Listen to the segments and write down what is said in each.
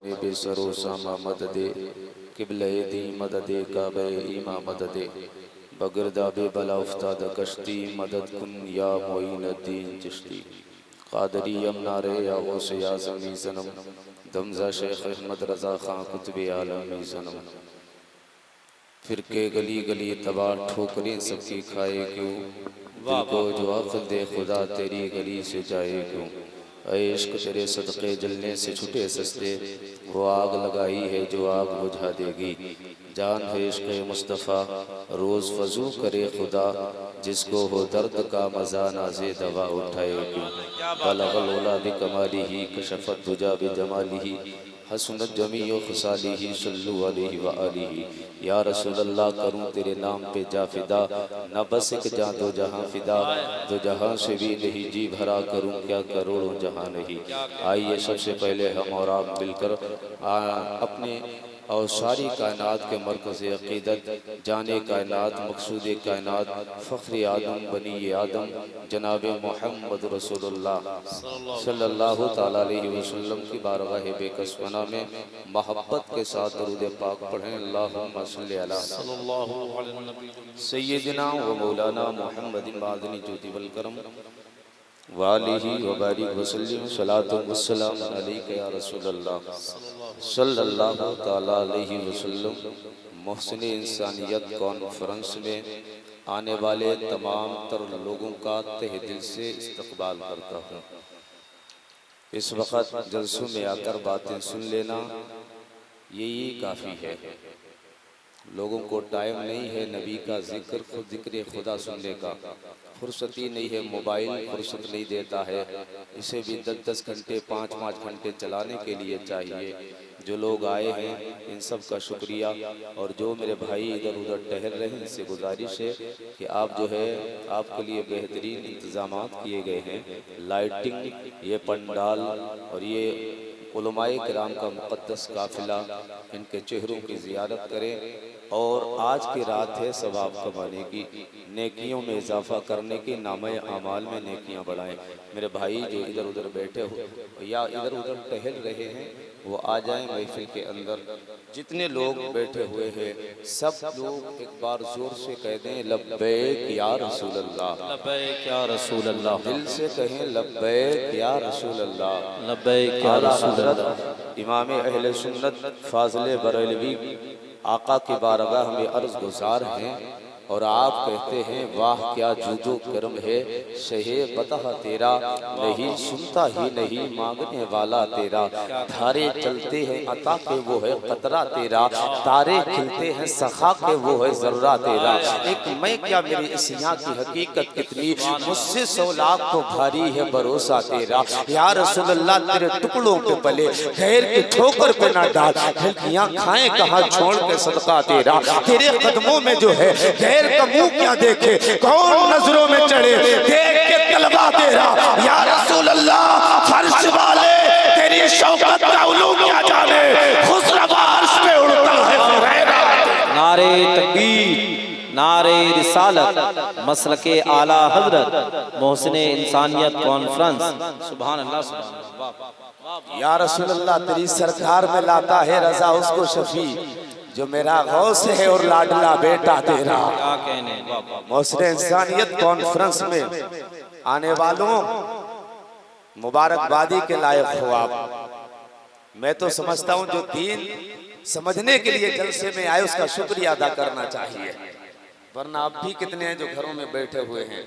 बेसरो सामा मददे किबले दी मददे काबे ईमा मददे बगरदा बे बला उफ्ताद कश्ती मदद कुन या मोइन दीन चिश्ती कादरी यमनारे या गौसे या ज़मी सनम दमजा शेख अहमद रज़ा खां कुतुबे आलमी सनम। फिर के गली गली तबाह ठोकरें सबकी खाए क्यों, दिल को जो अक़ल दे खुदा तेरी गली से जाए क्यों। ऐ इश्क तेरे सदक़े जलने से छुटे सस्ते, वो आग लगाई है जो आग बुझा देगी। जान है इश्क़ मुस्तफ़ा रोज़ वज़ू करे खुदा, जिसको हो दर्द का मज़ा नाज़े दवा उठाए क्यों। बलग़ल उला बिकमालिही कशफ़त दुजा बिजमालिही हसनत जमीओ खसालिही सल्लु अलैहि व आलिही। या रसूल अल्लाह करूँ तेरे नाम पे जा फिदा, न बस एक जा दो जहाँ फिदा, दो जहाँ से भी नहीं जी भरा करूँ क्या करोड़ों जहाँ नहीं। आइए सबसे पहले हम और आप मिलकर अपने और सारी कायनात के मरकज़ अक़ीदत जाने कायनात मकसूद कायनात फ़ख्र आदम बनी आदम जनाब मोहम्मद रसूलुल्लाह सल्लल्लाहु ताला अलैहि वसल्लम की बारगाह बेकसवना में मोहब्बत के साथ दरूद पाक पढ़ें। अल्लाहुम्मा सल्लि अला सय्यिदिना व मौलाना मुहम्मदिन मादनी ज्योति वल करम वालिही व बारिक वसल्लम सलातु वस्सलाम अलैका या रसूलल्लाह सल्लल्लाहु ताला अलैहि वसल्लम। मोहसिन इंसानियत कॉन्फ्रेंस में आने वाले तमाम तर लोगों का तहे दिल से इस्तकबाल करता हूँ। इस वक्त जलसों में आकर बातें सुन लेना यही काफ़ी है। लोगों को टाइम नहीं है नबी का जिक्र खुद जिक्र खुदा सुनने का, फुर्सती नहीं है, मोबाइल फुर्सत नहीं देता है। इसे भी 10-10 घंटे 5-5 घंटे चलाने के लिए चाहिए। जो लोग आए हैं इन सब का शुक्रिया, और जो मेरे भाई इधर उधर टहल रहे हैं इनसे गुजारिश है कि आप जो है आपके लिए बेहतरीन इंतज़ामात किए गए हैं। लाइटिंग, ये पंडाल और ये उलमाए किराम का मुक़द्दस काफ़िला, इनके चेहरों की ज़ियारत करें। और आज की रात है सवाब कमाने की, नेकियों में इजाफ़ा करने की, नामे आमाल में नेकियां बढ़ाएं। मेरे भाई जो इधर उधर बैठे हो या इधर उधर टहल रहे हैं वो आ जाएं महफिल के अंदर। जितने लोग बैठे हुए हैं सब लोग एक बार जोर से कह दें लब्बैक या रसूल अल्लाह, लब्बैक या रसूल अल्लाह। दिल से कहें लब्बैक या रसूल अल्लाह, लब्बैक या रसूल अल्लाह। इमाम अहले सुन्नत फाज़िल बरेलवी आका की बारगाह में अर्ज़ गुज़ार हैं और आप कहते हैं वाह क्या जुदो करम है शहे बतह तेरा, नहीं सुनता ही नहीं मांगने वाला तेरा। धारे चलते हैं अता के वो है कतरा तेरा, तारे खिलते हैं सखा के वो है जर्रा तेरा। एक मैं क्या मेरी इस यहाँ की हकीकत कितनी, मुझसे 100 लाख तो भारी है भरोसा तेरा। या रसूल अल्लाह तेरे टुकड़ों पे पले गैर के ठोकर पे ना डाल, हल्कियाँ खाएं कहाँ छोड़ के सदका तेरा। तेरे कदमों में जो है गैर का मुंह क्या देखे, कौन नजरों में चढ़े देख के तलबा तेरा। या रसूल अल्लाह फर्श वाले तेरी शौकत का उलू क्या जाने, खुसरवा अर्श पे उड़ता है फुरैरा। नारे तकबीर, नारे रिसालत, मसलके आला हजरत, मोहसिन इंसानियत कॉन्फ्रेंस। सुभान अल्लाह, सुभान अल्लाह। या रसूल अल्लाह तेरी सरकार में लाता है रजा उसको शफी, जो मेरा गौस है और लाडला बेटा तेरा। क्या कहने, मोहसिन इंसानियत कॉन्फ्रेंस में आने वालों मुबारकबादी के लायक हो आप। मैं तो समझता हूँ जो दीन समझने के लिए जलसे में आए उसका शुक्रिया अदा करना चाहिए, वरना आप भी कितने हैं जो घरों में बैठे हुए हैं।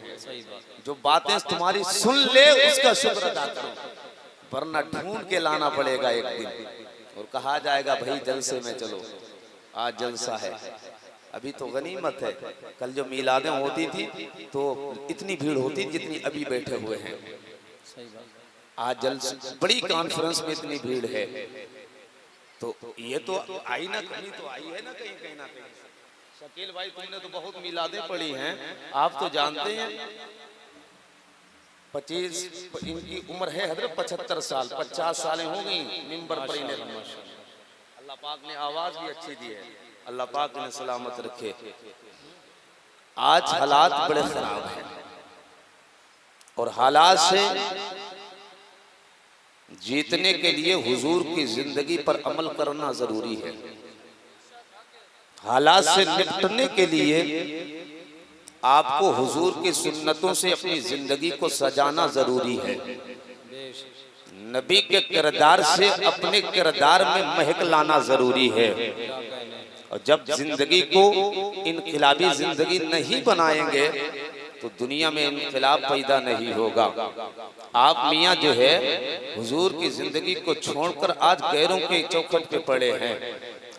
जो बातें तुम्हारी सुन ले उसका शुक्र अदा करो, वरना ढूंढ के लाना पड़ेगा एक दिन और कहा जाएगा भाई जलसे में चलो, आज जलसा है। अभी तो गनीमत है, कल जो मीलादें होती थी तो इतनी भीड़ होती जितनी अभी बैठे हुए हैं। आज जलसे बड़ी कॉन्फ्रेंस में इतनी भीड़ है, तो ये तो आई ना कहीं तो आई है ना कहीं कहीं ना कहीं। शकील भाई तुमने तो बहुत मीलादें पढ़ी हैं, आप तो जानते हैं 25 इनकी उम्र है हजरत 75 साल, 50 सालें हो गई मिंबर पर इन्हें। अल्लाह पाक ने आवाज भी अच्छी दी है, अल्लाह पाक ने सलामत रखे। आज हालात बड़े खराब हैं और हालात से जीतने के लिए हुजूर की जिंदगी पर अमल करना जरूरी है। हालात से निपटने के लिए आपको हुजूर की सुन्नतों से अपनी जिंदगी को सजाना जरूरी है। नबी के किरदार से अपने किरदार में महक लाना जरूरी है। और जब जिंदगी को इनकलाबी जिंदगी नहीं बनाएंगे तो दुनिया में इनकलाब पैदा नहीं होगा। आप मियाँ जो है हुजूर की जिंदगी को छोड़कर आज गैरों के चौखट पे पड़े हैं।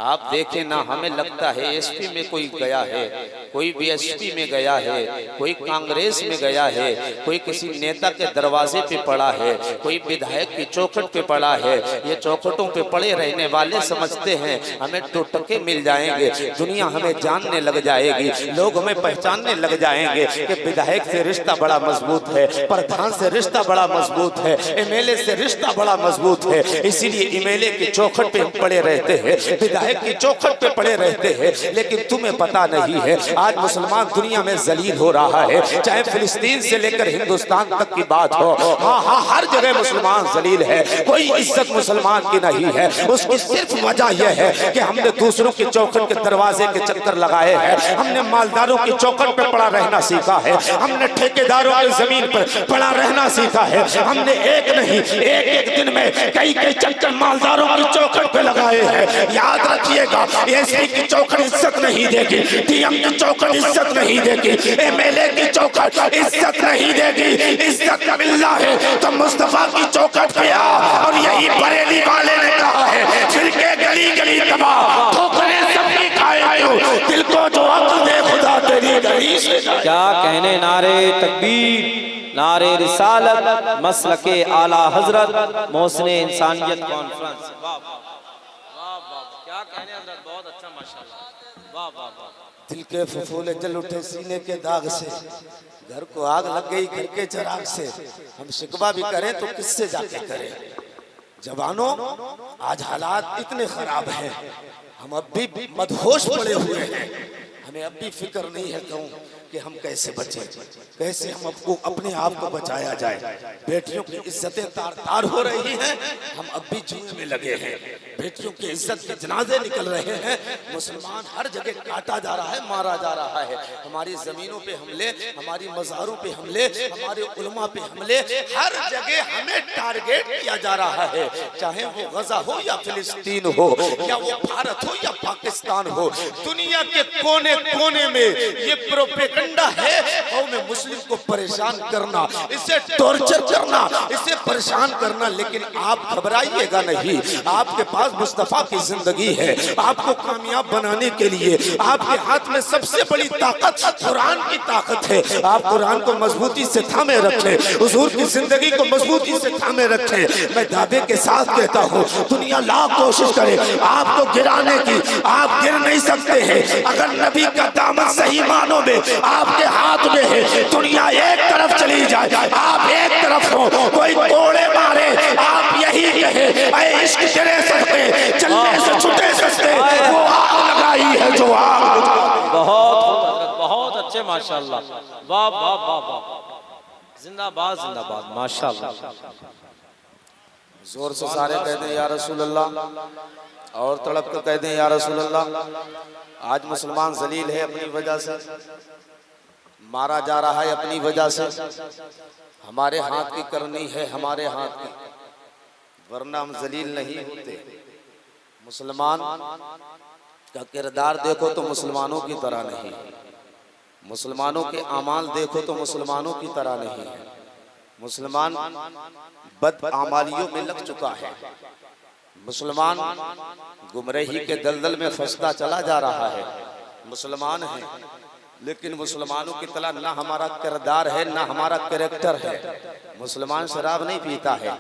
आप देखें ना, हमें लगता है एसपी में कोई गया है, कोई बीएसपी में गया है, कोई कांग्रेस में गया है, कोई किसी नेता के दरवाजे पे पड़ा है, कोई विधायक की चौखट पे पड़ा है। ये चौखटों पे पड़े रहने वाले समझते हैं हमें टोटके मिल जाएंगे, दुनिया हमें जानने लग जाएगी, लोग हमें पहचानने लग जाएंगे कि विधायक से रिश्ता बड़ा मजबूत है, प्रधान से रिश्ता बड़ा मजबूत है, एमएलए से रिश्ता बड़ा मजबूत है। इसीलिए एमएलए की चौखट पे पड़े रहते हैं, विधायक की चौखट पे पड़े रहते हैं। लेकिन तुम्हें पता नहीं है आज मुसलमान दुनिया में जलील हो रहा है, चाहे फिलिस्तीन से लेकर हिंदुस्तान तक की बात हो। हाँ हाँ, हर जगह मुसलमान जलील है, कोई इज्जत मुसलमान की नहीं है। उसकी सिर्फ वजह यह है कि हमने दूसरों की चौखट के दरवाजे के चक्कर लगाए हैं, हमने मालदारों की चौखट पे पड़ा रहना सीखा है, हमने ठेकेदारों की जमीन पर पड़ा रहना सीखा है। हमने एक नहीं एक दिन में कई चक्कर मालदारों की चौखट पे लगाए हैं। याद रखिएगा, एसपी की चौखट इज्जत नहीं देगी, डीएम की चौखट इज्जत नहीं देगी, एमएलए की चौखट इज्जत नहीं देगी। इज्जत मिलना है तो मुस्तफा की चौखट पे आ। और यही बरेली वाले ने कहा है, फिर के गली गली तबाह ठोकरे सबकी खाए क्यों, दिल को जो अक्ल दे खुदा तेरी गली से। क्या कहने, नारे तकबीर, नारे रिसालत, मसलके आला हजरत, मोहसिन इंसानियत कॉन्फ्रेंस। क्या कहने हजरत, बहुत अच्छा माशाल्लाह, वाह वाह वाह। दिल के फफूले जल उठे सीने के दाग से, घर को आग लग गई घर के चिराग से। हम शिकवा भी करें तो किससे जाके करें। जवानों, आज हालात इतने खराब हैं, हम अब भी मदहोश पड़े हुए हैं। हमें अब भी फिक्र नहीं है कहूँ कि हम कैसे बचें, कैसे हम आपको अपने आप को बचाया जाए। बेटियों की इज्जतें तार तार हो रही हैं, हम अब भी जुए में लगे हैं। बेटियों की इज्जत के जनाजे निकल रहे हैं। मुसलमान हर जगह काटा जा रहा है, मारा जा रहा है। हमारी जमीनों पे हमले, हमारी मज़ारों पे हमले, हमारे उलमा पे हमले, हर जगह हमें टारगेट किया जा रहा है। चाहे वो गजा हो या फिलिस्तीन हो, या वो भारत हो या पाकिस्तान हो, दुनिया के कोने कोने में ये प्रोपेगेंडा है कौम मुस्लिम को परेशान करना, इसे टॉर्चर करना, इसे परेशान करना। लेकिन आप घबराइएगा नहीं, आपके पास मुस्तफा की जिंदगी है। आपको कामयाब बनाने के लिए आपके हाथ में सबसे बड़ी ताकत कुरान की ताकत है। आप कुरान को मजबूती से थामे रखें, हुजूर की जिंदगी को मजबूती से थामे रखें। मैं दावे के साथ कहता हूँ, दुनिया लाख कोशिश करे आपको गिराने की, आप गिर नहीं सकते हैं। अगर नबी का दामन सही मानों में आपके हाथ में है, दुनिया एक तरफ चली जाए, आप एक तरफ हो, कोई कोड़े मारे, आप यही कहे, ऐ इश्क तेरे सस्ते चलने से छुटे सस्ते, वो आग लगाई है जो आग। बहुत अच्छे माशाल्लाह, वाह वाह वाह वाह, जिंदाबाद जिंदाबाद माशाल्लाह। जोर से सारे कह दें या रसूल अल्लाह, और तड़प कर कह दें या रसूल अल्लाह। आज मुसलमान जलील है अपनी वजह से, मारा जा रहा है अपनी वजह से। हमारे हाथ की करनी है, हमारे हाथ की, वरना हम जलील नहीं होते। मुसलमान का किरदार देखो तो मुसलमानों की तरह नहीं, मुसलमानों के अमाल देखो तो मुसलमानों की तरह नहीं है। मुसलमान बद आमालियों में लग चुका है। मुसलमान गुमराही के दलदल में फंसता चला जा रहा है। मुसलमान है लेकिन मुसलमानों की तरह ना हमारा किरदार है, ना हमारा कैरेक्टर है। मुसलमान शराब नहीं पीता है,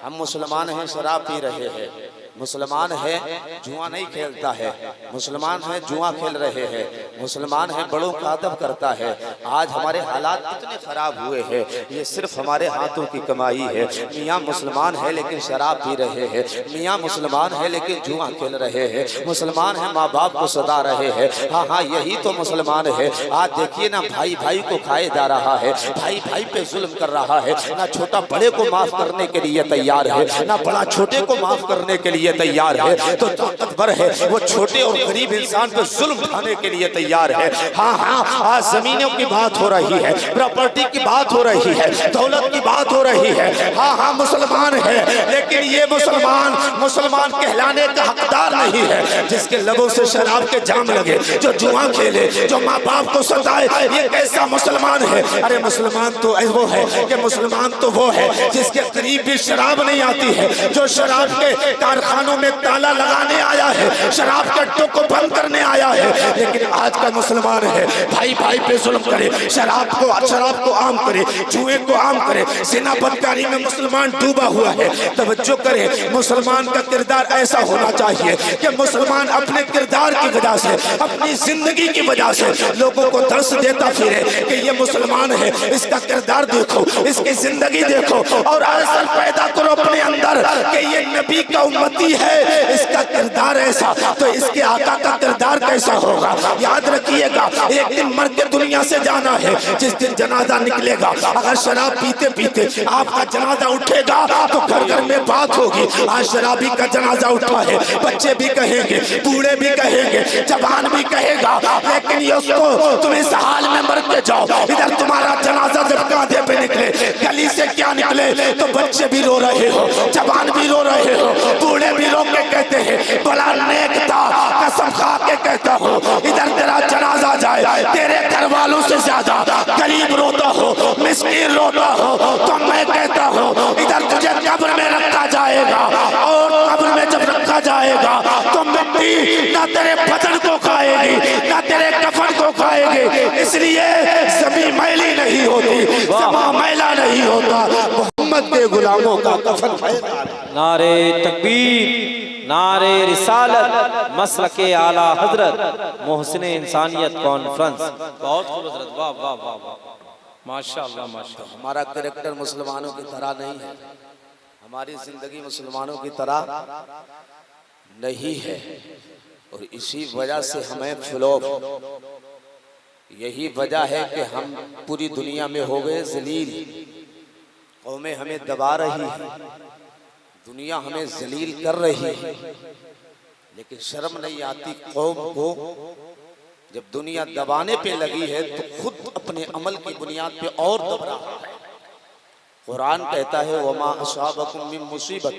हम मुसलमान हैं शराब पी रहे हैं। मुसलमान है जुआ नहीं खेलता है, मुसलमान है जुआ खेल रहे हैं। मुसलमान है, बड़ों का अदब करता है। आज हमारे हालात इतने खराब हुए हैं, ये सिर्फ हमारे हाथों की कमाई है। मियाँ मुसलमान है लेकिन शराब पी रहे हैं, मियाँ मुसलमान है लेकिन जुआ खेल रहे हैं, मुसलमान है माँ बाप को सदा रहे हैं। हाँ हाँ, यही तो मुसलमान है। आज देखिए ना, भाई भाई को खाए जा रहा है, भाई भाई पे जुल्म कर रहा है, ना छोटा बड़े को माफ करने के लिए तैयार है, ना बड़ा छोटे को माफ करने के लिए तैयार है। तो ताकतवर है वो छोटे और गरीब इंसान पे जुल्म उठाने के लिए तैयार है। हाँ हाँ, आज जमीनों की बात हो रही है, प्रॉपर्टी की बात हो रही है, दौलत की बात हो रही है। हाँ हाँ, मुसलमान है, लेकिन ये मुसलमान कहलाने का हकदार नहीं है जिसके लबों से शराब के जाम लगे, जो जुआ खेले, जो माँ बाप को सताए। ये कैसा मुसलमान है? अरे मुसलमान तो वो है कि मुसलमान तो वो है जिसके करीब भी शराब नहीं आती है, जो शराब के कारखानों में ताला लगाने आया है, शराब के अड्डों को बंद करने आया है। लेकिन आज का मुसलमान है, भाई भाई पे जुल्म करे, शराब को आम करे, जुए को आम करे, जिना बदकारी में मुसलमान डूबा हुआ है। तवज्जो करे, मुसलमान का किरदार ऐसा होना चाहिए कि मुसलमान अपने किरदार की वजह से, अपनी जिंदगी की वजह से लोगों को दर्श देता फिरे कि ये मुसलमान है, इसका किरदार देखो, इसकी जिंदगी देखो, और असर पैदा करो अपने अंदर कि ये नबी का उम्मती है, इसका किरदार ऐसा, तो इसके आका का किरदार कैसा होगा। याद रखिएगा, एक दिन मर के दुनिया से जाना है। जिस दिन जनाजा निकलेगा, अगर शराब पीते पीते आपका जनाजा उठेगा तो घर घर में बात होगी, आज शराबी का जनाजा उठा है। बच्चे भी कहेंगे, बूढ़े भी कहेंगे, जवान भी कहेगा, लेकिन ये उसको तुम इस हाल में मर के जाओ। इधर तुम्हारा जनाजा जब कांधे पे निकले, गली से क्या निकले तो बच्चे भी रो रहे हो, जवान भी रो रहे हो, बूढ़े भी रो के कहते हैं बड़ा नेक था, कसम खा के कहता हो। इधर तेरा जनाजा जाए, तेरे घर वालों से ज्यादा गरीब रोता हो, मिस्कीन रोता हो, तो मैं कहता हूँ इधर तुझे कब्र में रखा जाएगा, और कब्र में जब रखा जाएगा तो मिट्टी ना तेरे बदन को खाएगी, ना तेरे कफन को खाएगी। इसलिए ज़मीन मैली नहीं होती, ज़मीन मैला नहीं होता, मोहम्मद के गुलामों का कफन मैला। नारे तकबीर, नारे रिसालत, मसलके आला हजरत, मोहसिन इंसानियत कॉन्फ्रेंस। बहुत खूबसूरत, वाह वाह वाह वाह, माशाअल्लाह माशाअल्लाह। हमारा कैरेक्टर मुसलमानों की तरह नहीं है, हमारी जिंदगी मुसलमानों की तरह नहीं है, और इसी वजह से हमें फ्लॉप, यही वजह है कि हम पूरी दुनिया में हो गए जलील। कौमें हमें दबा रही है, दुनिया हमें जलील कर रही है, लेकिन शर्म नहीं आती कौम को। जब दुनिया दबाने पे लगी है तो खुद अपने अमल की बुनियाद पे और दब रहा है। कुरान कहता है वमा असाबकुम मिन मुसीबत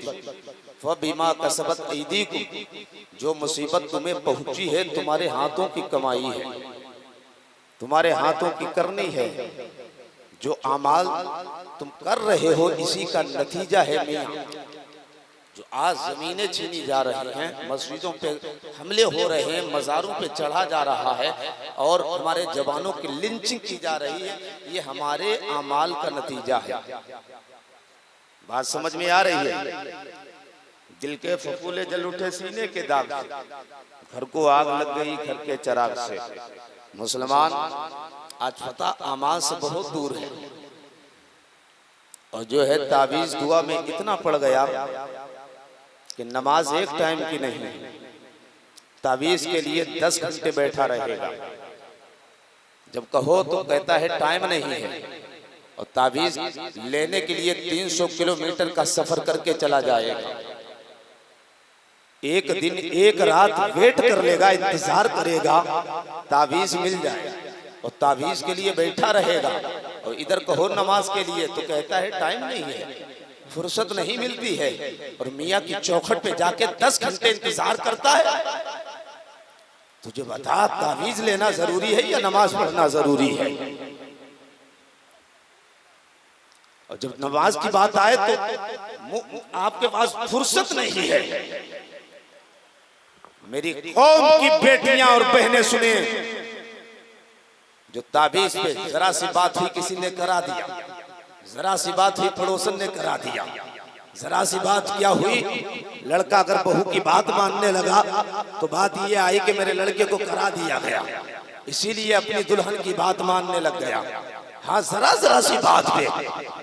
फबिमा कसबत ऐदीकुम, जो मुसीबत तुम्हें पहुंची है तुम्हारे हाथों की कमाई है, तुम्हारे हाथों की करनी है। जो अमाल तुम कर रहे हो इसी का नतीजा है मियां। जो आज जमीनें छीनी जा रही हैं, मस्जिदों पे हमले हो रहे हैं, मज़ारों पे चढ़ा जा रहा है, और हमारे जवानों की लिंचिंग की जा रही है, ये हमारे अमाल का नतीजा है। बात समझ में आ रही है? दिल के फफूले जल उठे सीने के दाग से, घर को आग लग गई घर के चिराग से। मुसलमान आज पता अमाल से बहुत दूर है, और जो है ताबीज दुआ में इतना पड़ गया कि नमाज एक टाइम की नहीं, ताबीज के लिए 10 घंटे बैठा रहेगा। जब कहो तो कहता है टाइम नहीं है, और ताबीज लेने के लिए 300 किलोमीटर का सफर करके चला जाएगा। एक दिन एक रात वेट कर लेगा, इंतजार करेगा ताबीज मिल जाए, और ताबीज के लिए बैठा रहेगा। और इधर कहो नमाज के लिए तो कहता है टाइम नहीं है, फुर्सत नहीं मिलती है, और मियाँ की चौखट पे जाके 10 घंटे इंतजार करता है। तुझे बता ताबीज लेना जरूरी है या नमाज पढ़ना जरूरी है? और जब नमाज की बात आए तो आपके पास फुर्सत नहीं है। मेरी कौम की बेटियां और बहनें सुने, जो ताबीज पे जरा सी बात हुई किसी ने करा दिया, जरा सी बात हुई पड़ोसन ने करा दिया, जरा सी बात क्या हुई, लड़का अगर बहू की बात मानने लगा तो बात ये आई कि मेरे लड़के को करा दिया गया। इसीलिए अपनी दुल्हन की बात मानने लग गया। हाँ, जरा जरा सी बात पे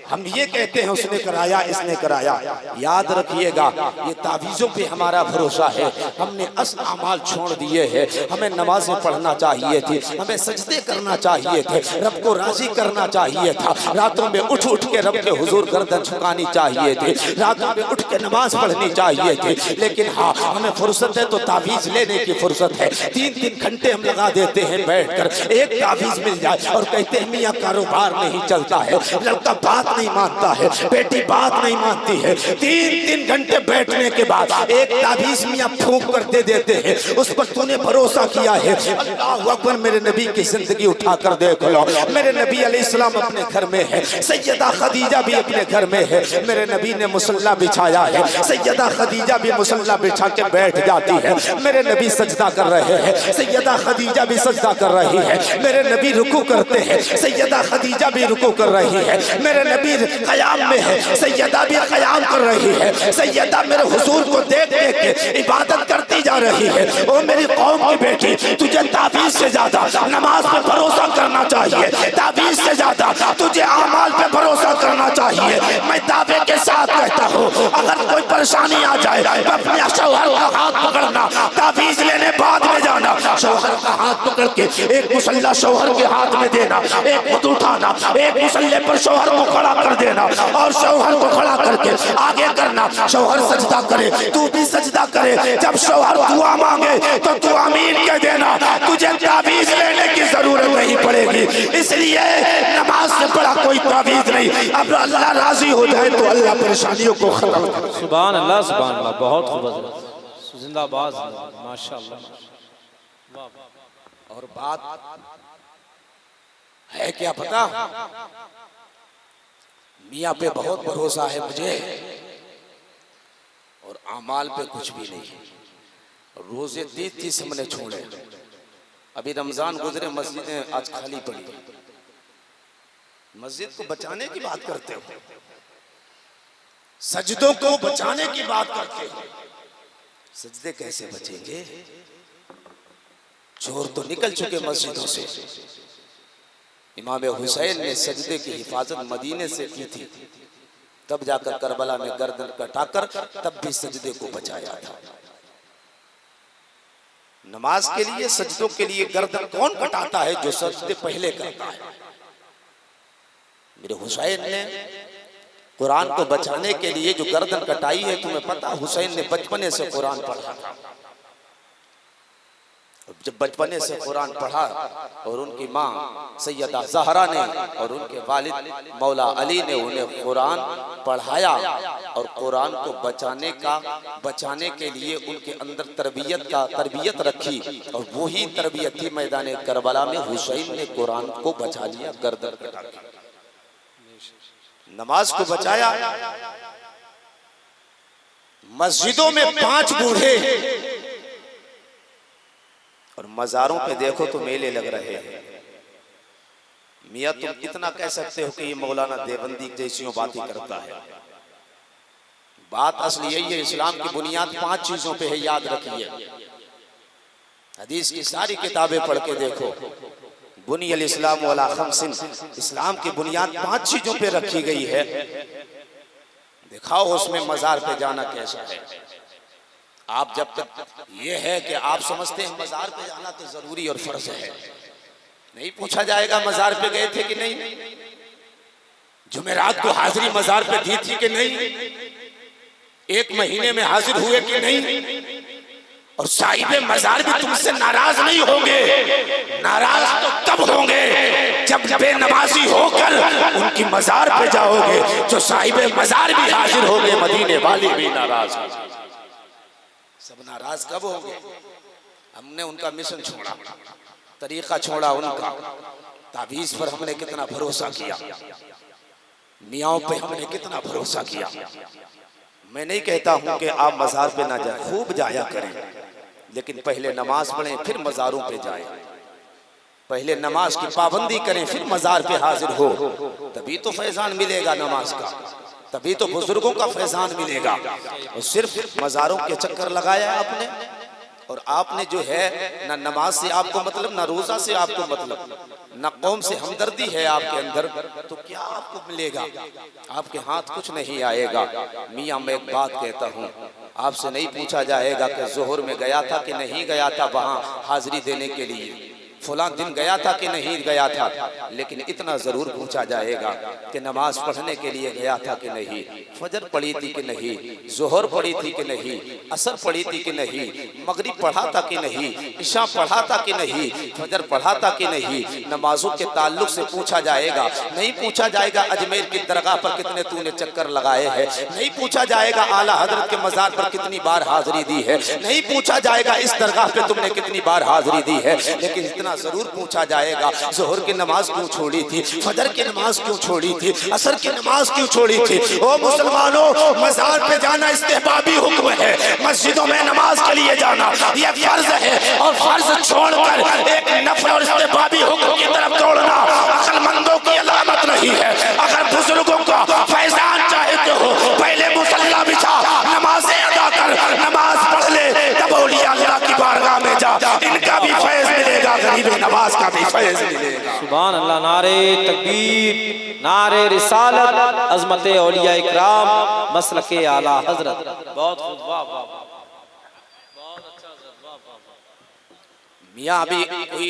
हम ये कहते हैं उसने कराया, इसने कराया। याद रखिएगा, ये तावीज़ों पे हमारा भरोसा है। हमने असल अमाल छोड़ दिए हैं। हमें नमाजें पढ़ना चाहिए थी, हमें सजदे करना चाहिए थे, रब को राजी करना चाहिए था। रातों में उठ उठ के रब के हुजूर गर्दन झुकानी चाहिए थी, रातों में उठ के नमाज पढ़नी चाहिए थी। लेकिन हाँ, हमें फुर्सत है तो तावीज़ लेने की फुर्सत है। 3-3 घंटे हम लगा देते हैं बैठकर, एक तावीज़ मिल जाए और कहते हैं मियाँ कारोबार नहीं चलता है, लड़का बात नहीं मानता है, बेटी बात नहीं मानती है। 3-3 घंटे बैठने के बाद एक ताबीज मियां फूंक कर दे देते हैं, उस पर तूने भरोसा किया है। अल्लाह अकबर, मेरे नबी की जिंदगी उठाकर देख लो। मेरे नबी अलैहिस्सलाम अपने घर में है, सैयदा खदीजा भी अपने घर में है। मेरे नबी ने मुसल्ला बिछाया है, सैयदा खदीजा भी मुसल्ला बिछा के बैठ जाती है। मेरे नबी सजदा कर रहे हैं, सैयदा खदीजा भी सजदा कर रही है। मेरे नबी रुकू करते हैं, सैयदा खदीजा भी रुकू कर रही है। मेरे नबी क़याम में है, सैयदा भी क़याम कर रही है। सैयदा मेरे हुजूर को देख देख के इबादत करती जा रही है। ओ मेरी कौम की बेटी, तुझे ताबीज़ से ज्यादा नमाज पे भरोसा करना चाहिए, ताबीज़ से ज्यादा तुझे अमाल पे भरोसा करना चाहिए। मैं दावे के साथ कहता हूँ, अगर कोई परेशानी आ जाए तो अपने शौहर का हाथ पकड़ना, ताबीज़ लेने बाद में जाना, शौहर का हाथ पकड़ के एक मुसल्ला शौहर के हाथ में देना, एक खुद उठाना, एक मुसल्ले पर शौहर को खड़ा कर देना और शौहर को खड़ा करके आगे करना। शौहर सजदा करे, तू भी सजदा करे। जब शौहर दुआ मांगे तो तू आमीन कह देना, तुझे ताबीज़ लेने की जरूरत नहीं पड़ेगी। इसलिए नमाज से बड़ा कोई ताबीज़ नहीं। अब अल्लाह राजी हो जाए तो अल्लाह परेशानियों को खत्म करे। सुभान अल्लाह, सुभान अल्लाह, बहुत खूबसूरत, जिंदाबाद, माशाअल्लाह। और बात है क्या पता, मियाँ पे बहुत भरोसा है मुझे और अमाल पे कुछ भी नहीं। रोजे 30 हमने छोड़े। अभी रमजान गुजरे, मस्जिदें आज खाली पड़ी। मस्जिद को बचाने की बात करते हो, सजदों को बचाने की बात करते हो। सजदे कैसे बचेंगे? चोर तो निकल चुके मस्जिदों से। इमाम हुसैन ने सजदे की हिफाजत मदीने से की थी, तब जाकर करबला में गर्दन कटाकर तब भी सजदे को बचाया था। नमाज के लिए, सजदों के लिए गर्दन कौन कटाता है? जो सजदे पहले करता है। मेरे हुसैन ने कुरान को बचाने के लिए जो गर्दन कटाई है, तुम्हें पता, हुसैन ने बचपने से कुरान पढ़ा था। जब बचपने से कुरान पढ़ा और उनकी माँ सैयदा ज़हरा ने और उनके वालिद मौला अली ने उन्हें कुरान पढ़ाया और कुरान को बचाने के लिए उनके अंदर तरबियत रखी और वही तरबियत थी मैदान करबला में। हुसैन ने कुरान को बचा लिया, गर्दन कटा के नमाज को बचाया। मस्जिदों में 5 बूढ़े और मज़ारों पे देखो तो मेले लग रहे हैं। मियाँ तुम इतना कह सकते हो कि ये मौलाना देवबंदी जैसी बातें करता है। बात असली यही है, इस्लाम की बुनियाद 5 चीजों पे है, याद रखिए। हदीस की सारी किताबें पढ़ के देखो, बुनियल इस्लाम वला खमसिन, इस्लाम की बुनियाद 5 चीजों पे रखी गई है। दिखाओ उसमें मज़ार पे जाना कैसा है। आप जब तक ये है कि आप समझते हैं मज़ार पे जाना तो जरूरी और फर्ज है, नहीं पूछा जाएगा मज़ार पे गए थे कि नहीं, जुमेरात को हाजिरी मज़ार पे दी थी कि नहीं, 1 महीने में हाजिर हुए कि नहीं। और साहिबे मज़ार भी तुमसे नाराज नहीं होंगे, नाराज तो तब होंगे जब बेनमाजी होकर उनकी मज़ार पे जाओगे। जो साहिबे मज़ार भी हाजिर होंगे, मदीने वाले भी नाराज होंगे। सब नाराज कब होंगे? हमने उनका मिशन छोड़ा, तरीका छोड़ा उनका। ताबीज़ पर हमने कितना भरोसा किया, मियाँ पे हमने कितना भरोसा किया। मैं नहीं कहता हूं कि आप मज़ार पे ना जाएं, खूब जाया करें, लेकिन पहले नमाज पढ़ें फिर मज़ारों पे जाएं। पहले नमाज की पाबंदी करें फिर मज़ार पे हाजिर हो, तभी तो फैजान मिलेगा नमाज का, तभी तो बुजुर्गों का फैजान मिलेगा। और सिर्फ मज़ारों के चक्कर लगाया आपने, और आपने जो है ना नमाज से आपको मतलब, ना रोजा से आपको मतलब, ना कौम से हमदर्दी है आपके अंदर, तो क्या आपको मिलेगा? आपके हाथ कुछ नहीं आएगा। मियाँ मैं एक बात कहता हूँ, आपसे नहीं पूछा जाएगा कि जोहर में गया था कि नहीं गया था वहाँ हाजिरी देने के लिए, फलां दिन गया था कि नहीं गया था, लेकिन इतना जरूर पूछा जाएगा कि नमाज पढ़ने के लिए गया था कि नहीं, फजर पढ़ी थी कि नहीं, जोहर पढ़ी थी कि नहीं, असर पढ़ी थी कि नहीं, मगरिब पढ़ा था कि नहीं, इशा पढ़ा था कि नहीं, फजर पढ़ा था कि नहीं। नमाजों के ताल्लुक से पूछा जाएगा। नहीं पूछा जाएगा अजमेर की दरगाह पर कितने तूने चक्कर लगाए हैं, नहीं पूछा जाएगा आला हजरत के मजार पर कितनी बार हाजिरी दी है, नहीं पूछा जाएगा इस दरगाह पे तुमने कितनी बार हाजिरी दी है, लेकिन इतना जरूर पूछा जाएगा जोहर की नमाज क्यों छोड़ी थी, फजर की नमाज क्यों छोड़ी थी, असर की नमाज क्यों छोड़ी थी। ओ मुसलमानों, मजार पे जाना इस्तेहबाबी हुक्म है, मस्जिदों में नमाज के लिए जाना यह फर्ज है, और फर्ज छोड़कर एक नफल और इस्तेहबाबी हुक्म की तरफ दौड़ना अक्लमंदों की अलामत नहीं है। अगर बुजुर्गों का फैजान चाहते हो, पहले मुसल्ला बिछा, नमाज़ें अदा कर, नमाज पढ़ ले, तब औलिया अल्लाह की बारगाह में जा, इनका भी फैज मिलेगा, गरीब नवाज का भी फैज मिलेगा। सुभान अल्लाह। नारे तकबीर, नारे रिसालत, अज़मत औलिया इकराम, मसलके आला हजरत। बहुत खूब, वाह वाह वाह, बहुत अच्छा सर, वाह वाह वाह। मियाँ अभी कोई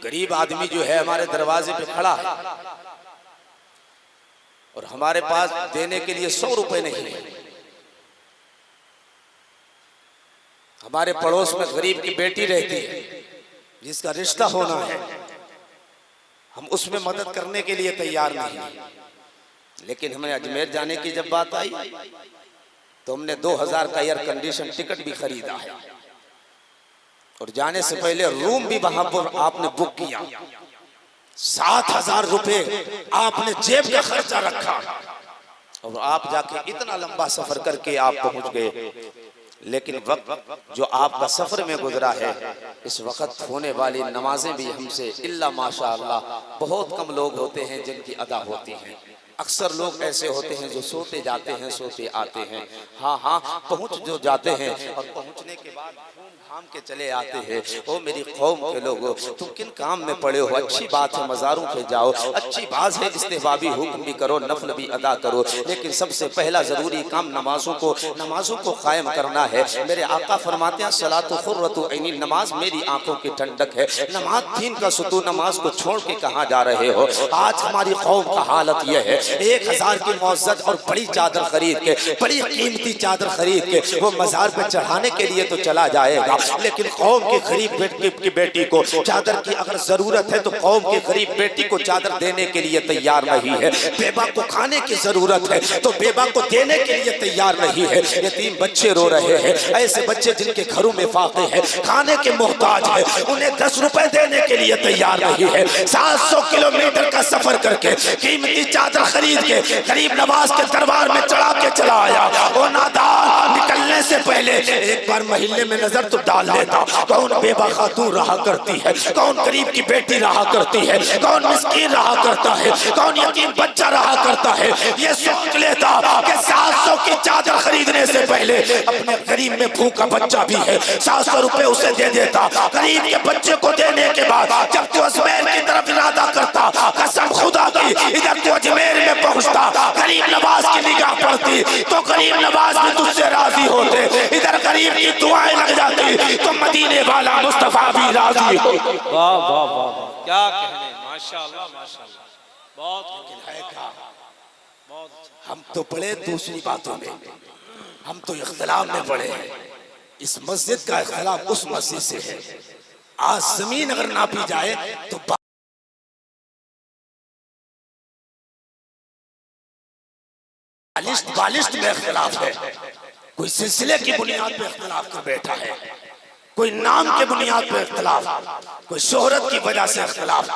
गरीब आदमी जो है हमारे दरवाजे पे खड़ा है और हमारे पास देने के लिए 100 रुपए नहीं है। हमारे पड़ोस में गरीब की बेटी रहती है जिसका रिश्ता होना है, हम उसमें मदद करने के लिए तैयार नहीं, लेकिन हमें अजमेर जाने की जब बात आई तो हमने 2000 का एयर कंडीशन टिकट भी खरीदा है, और जाने से पहले रूम भी वहां पर आपने बुक किया। 7000 रुपए आपने जेब का खर्चा रखा और आप जाके इतना लंबा सफर करके आप पहुंच गए। लेकिन वक्त जो आपका सफर में गुजरा है, इस वक्त होने वाली नमाजें भी हमसे इल्ला माशाअल्लाह बहुत कम लोग होते हैं जिनकी अदा होती हैं। अक्सर लोग ऐसे होते हैं जो सोते जाते हैं, सोते आते हैं, हाँ हाँ पहुंच जो जाते हैं और पहुंचने के बाद घूम घाम के चले आते हैं। ओ मेरी कौम के लोगों, तुम किन काम में पड़े हो? अच्छी बात है मज़ारों पे जाओ, अच्छी बात है इस्तेहबाबी हुक्म भी करो, नफल भी अदा करो, लेकिन सबसे पहला जरूरी काम नमाजों को कायम करना है। मेरे आका फरमाते हैं सलातो खुर्रतु ऐनी, नमाज मेरी आंखों की ठंडक है। नमाज दीन का सुतून, नमाज को छोड़ के कहाँ जा रहे हो? आज हमारी कौम का हालत यह है, 1000 की मौजत और बड़ी चादर खरीद के, बड़ी कीमती चादर खरीद के वो मजार पे चढ़ाने के लिए तो चला जाएगा, लेकिन कौम के गरीब की बेटी को चादर की अगर जरूरत है तो कौम के गरीब बेटी को चादर देने के लिए तैयार नहीं है। बेबा को खाने की जरूरत है तो बेबा को देने के लिए तैयार नहीं है। यतीम बच्चे रो रहे हैं, ऐसे बच्चे जिनके घरों में फाके हैं, खाने के मोहताज है, उन्हें 10 रुपए देने के लिए तैयार नहीं है। 700 किलोमीटर का सफर करके कीमती चादर खरीद के गरीब नवाज के दरबार में चढ़ा के चला आया। वो नादान निकलने से पहले एक बार महल्ले में नजर तो डाल लेता, कौन बेबा खातून रहा करती है, कौन गरीब की बेटी रहा करती है, कौन मिस्कीन रहा करता है, कौन यतीम बच्चा रहा करता है। ये सोच लेता कि 700 की चादर खरीदने से पहले अपने गरीब में भूखा बच्चा भी है, 700 रुपए उसे दे देता। गरीब के बच्चे को देने के बाद जब तू अजमेर की तरफ इरादा करता, कसम खुदा की इधर तू अजमेर में पहुंचता, गरीब नवाज की निगाह पड़ती तो गरीब नवाज भी तुझसे राजी होते, इधर गरीब की दुआएं लग जाती तो मदीने वाला मुस्तफा भी राजी हो। वाह वाह वाह, क्या कहने, माशाअल्लाह माशाअल्लाह, बहुत है का हम तो पढ़े दूसरी बातों में, हम तो इख्तिलाफ में पढ़े हैं। इस मस्जिद का इख्तिलाफ उस मस्जिद से है। आज जमीन अगर नापी जाए तो बालिश्त में इख्तिलाफ है, कोई सिलसिले की बुनियाद पे इख्तिलाफ कर बैठा है, कोई नाम के बुनियाद पे इख्तिलाफ, कोई शोहरत की वजह से इख्तिलाफ,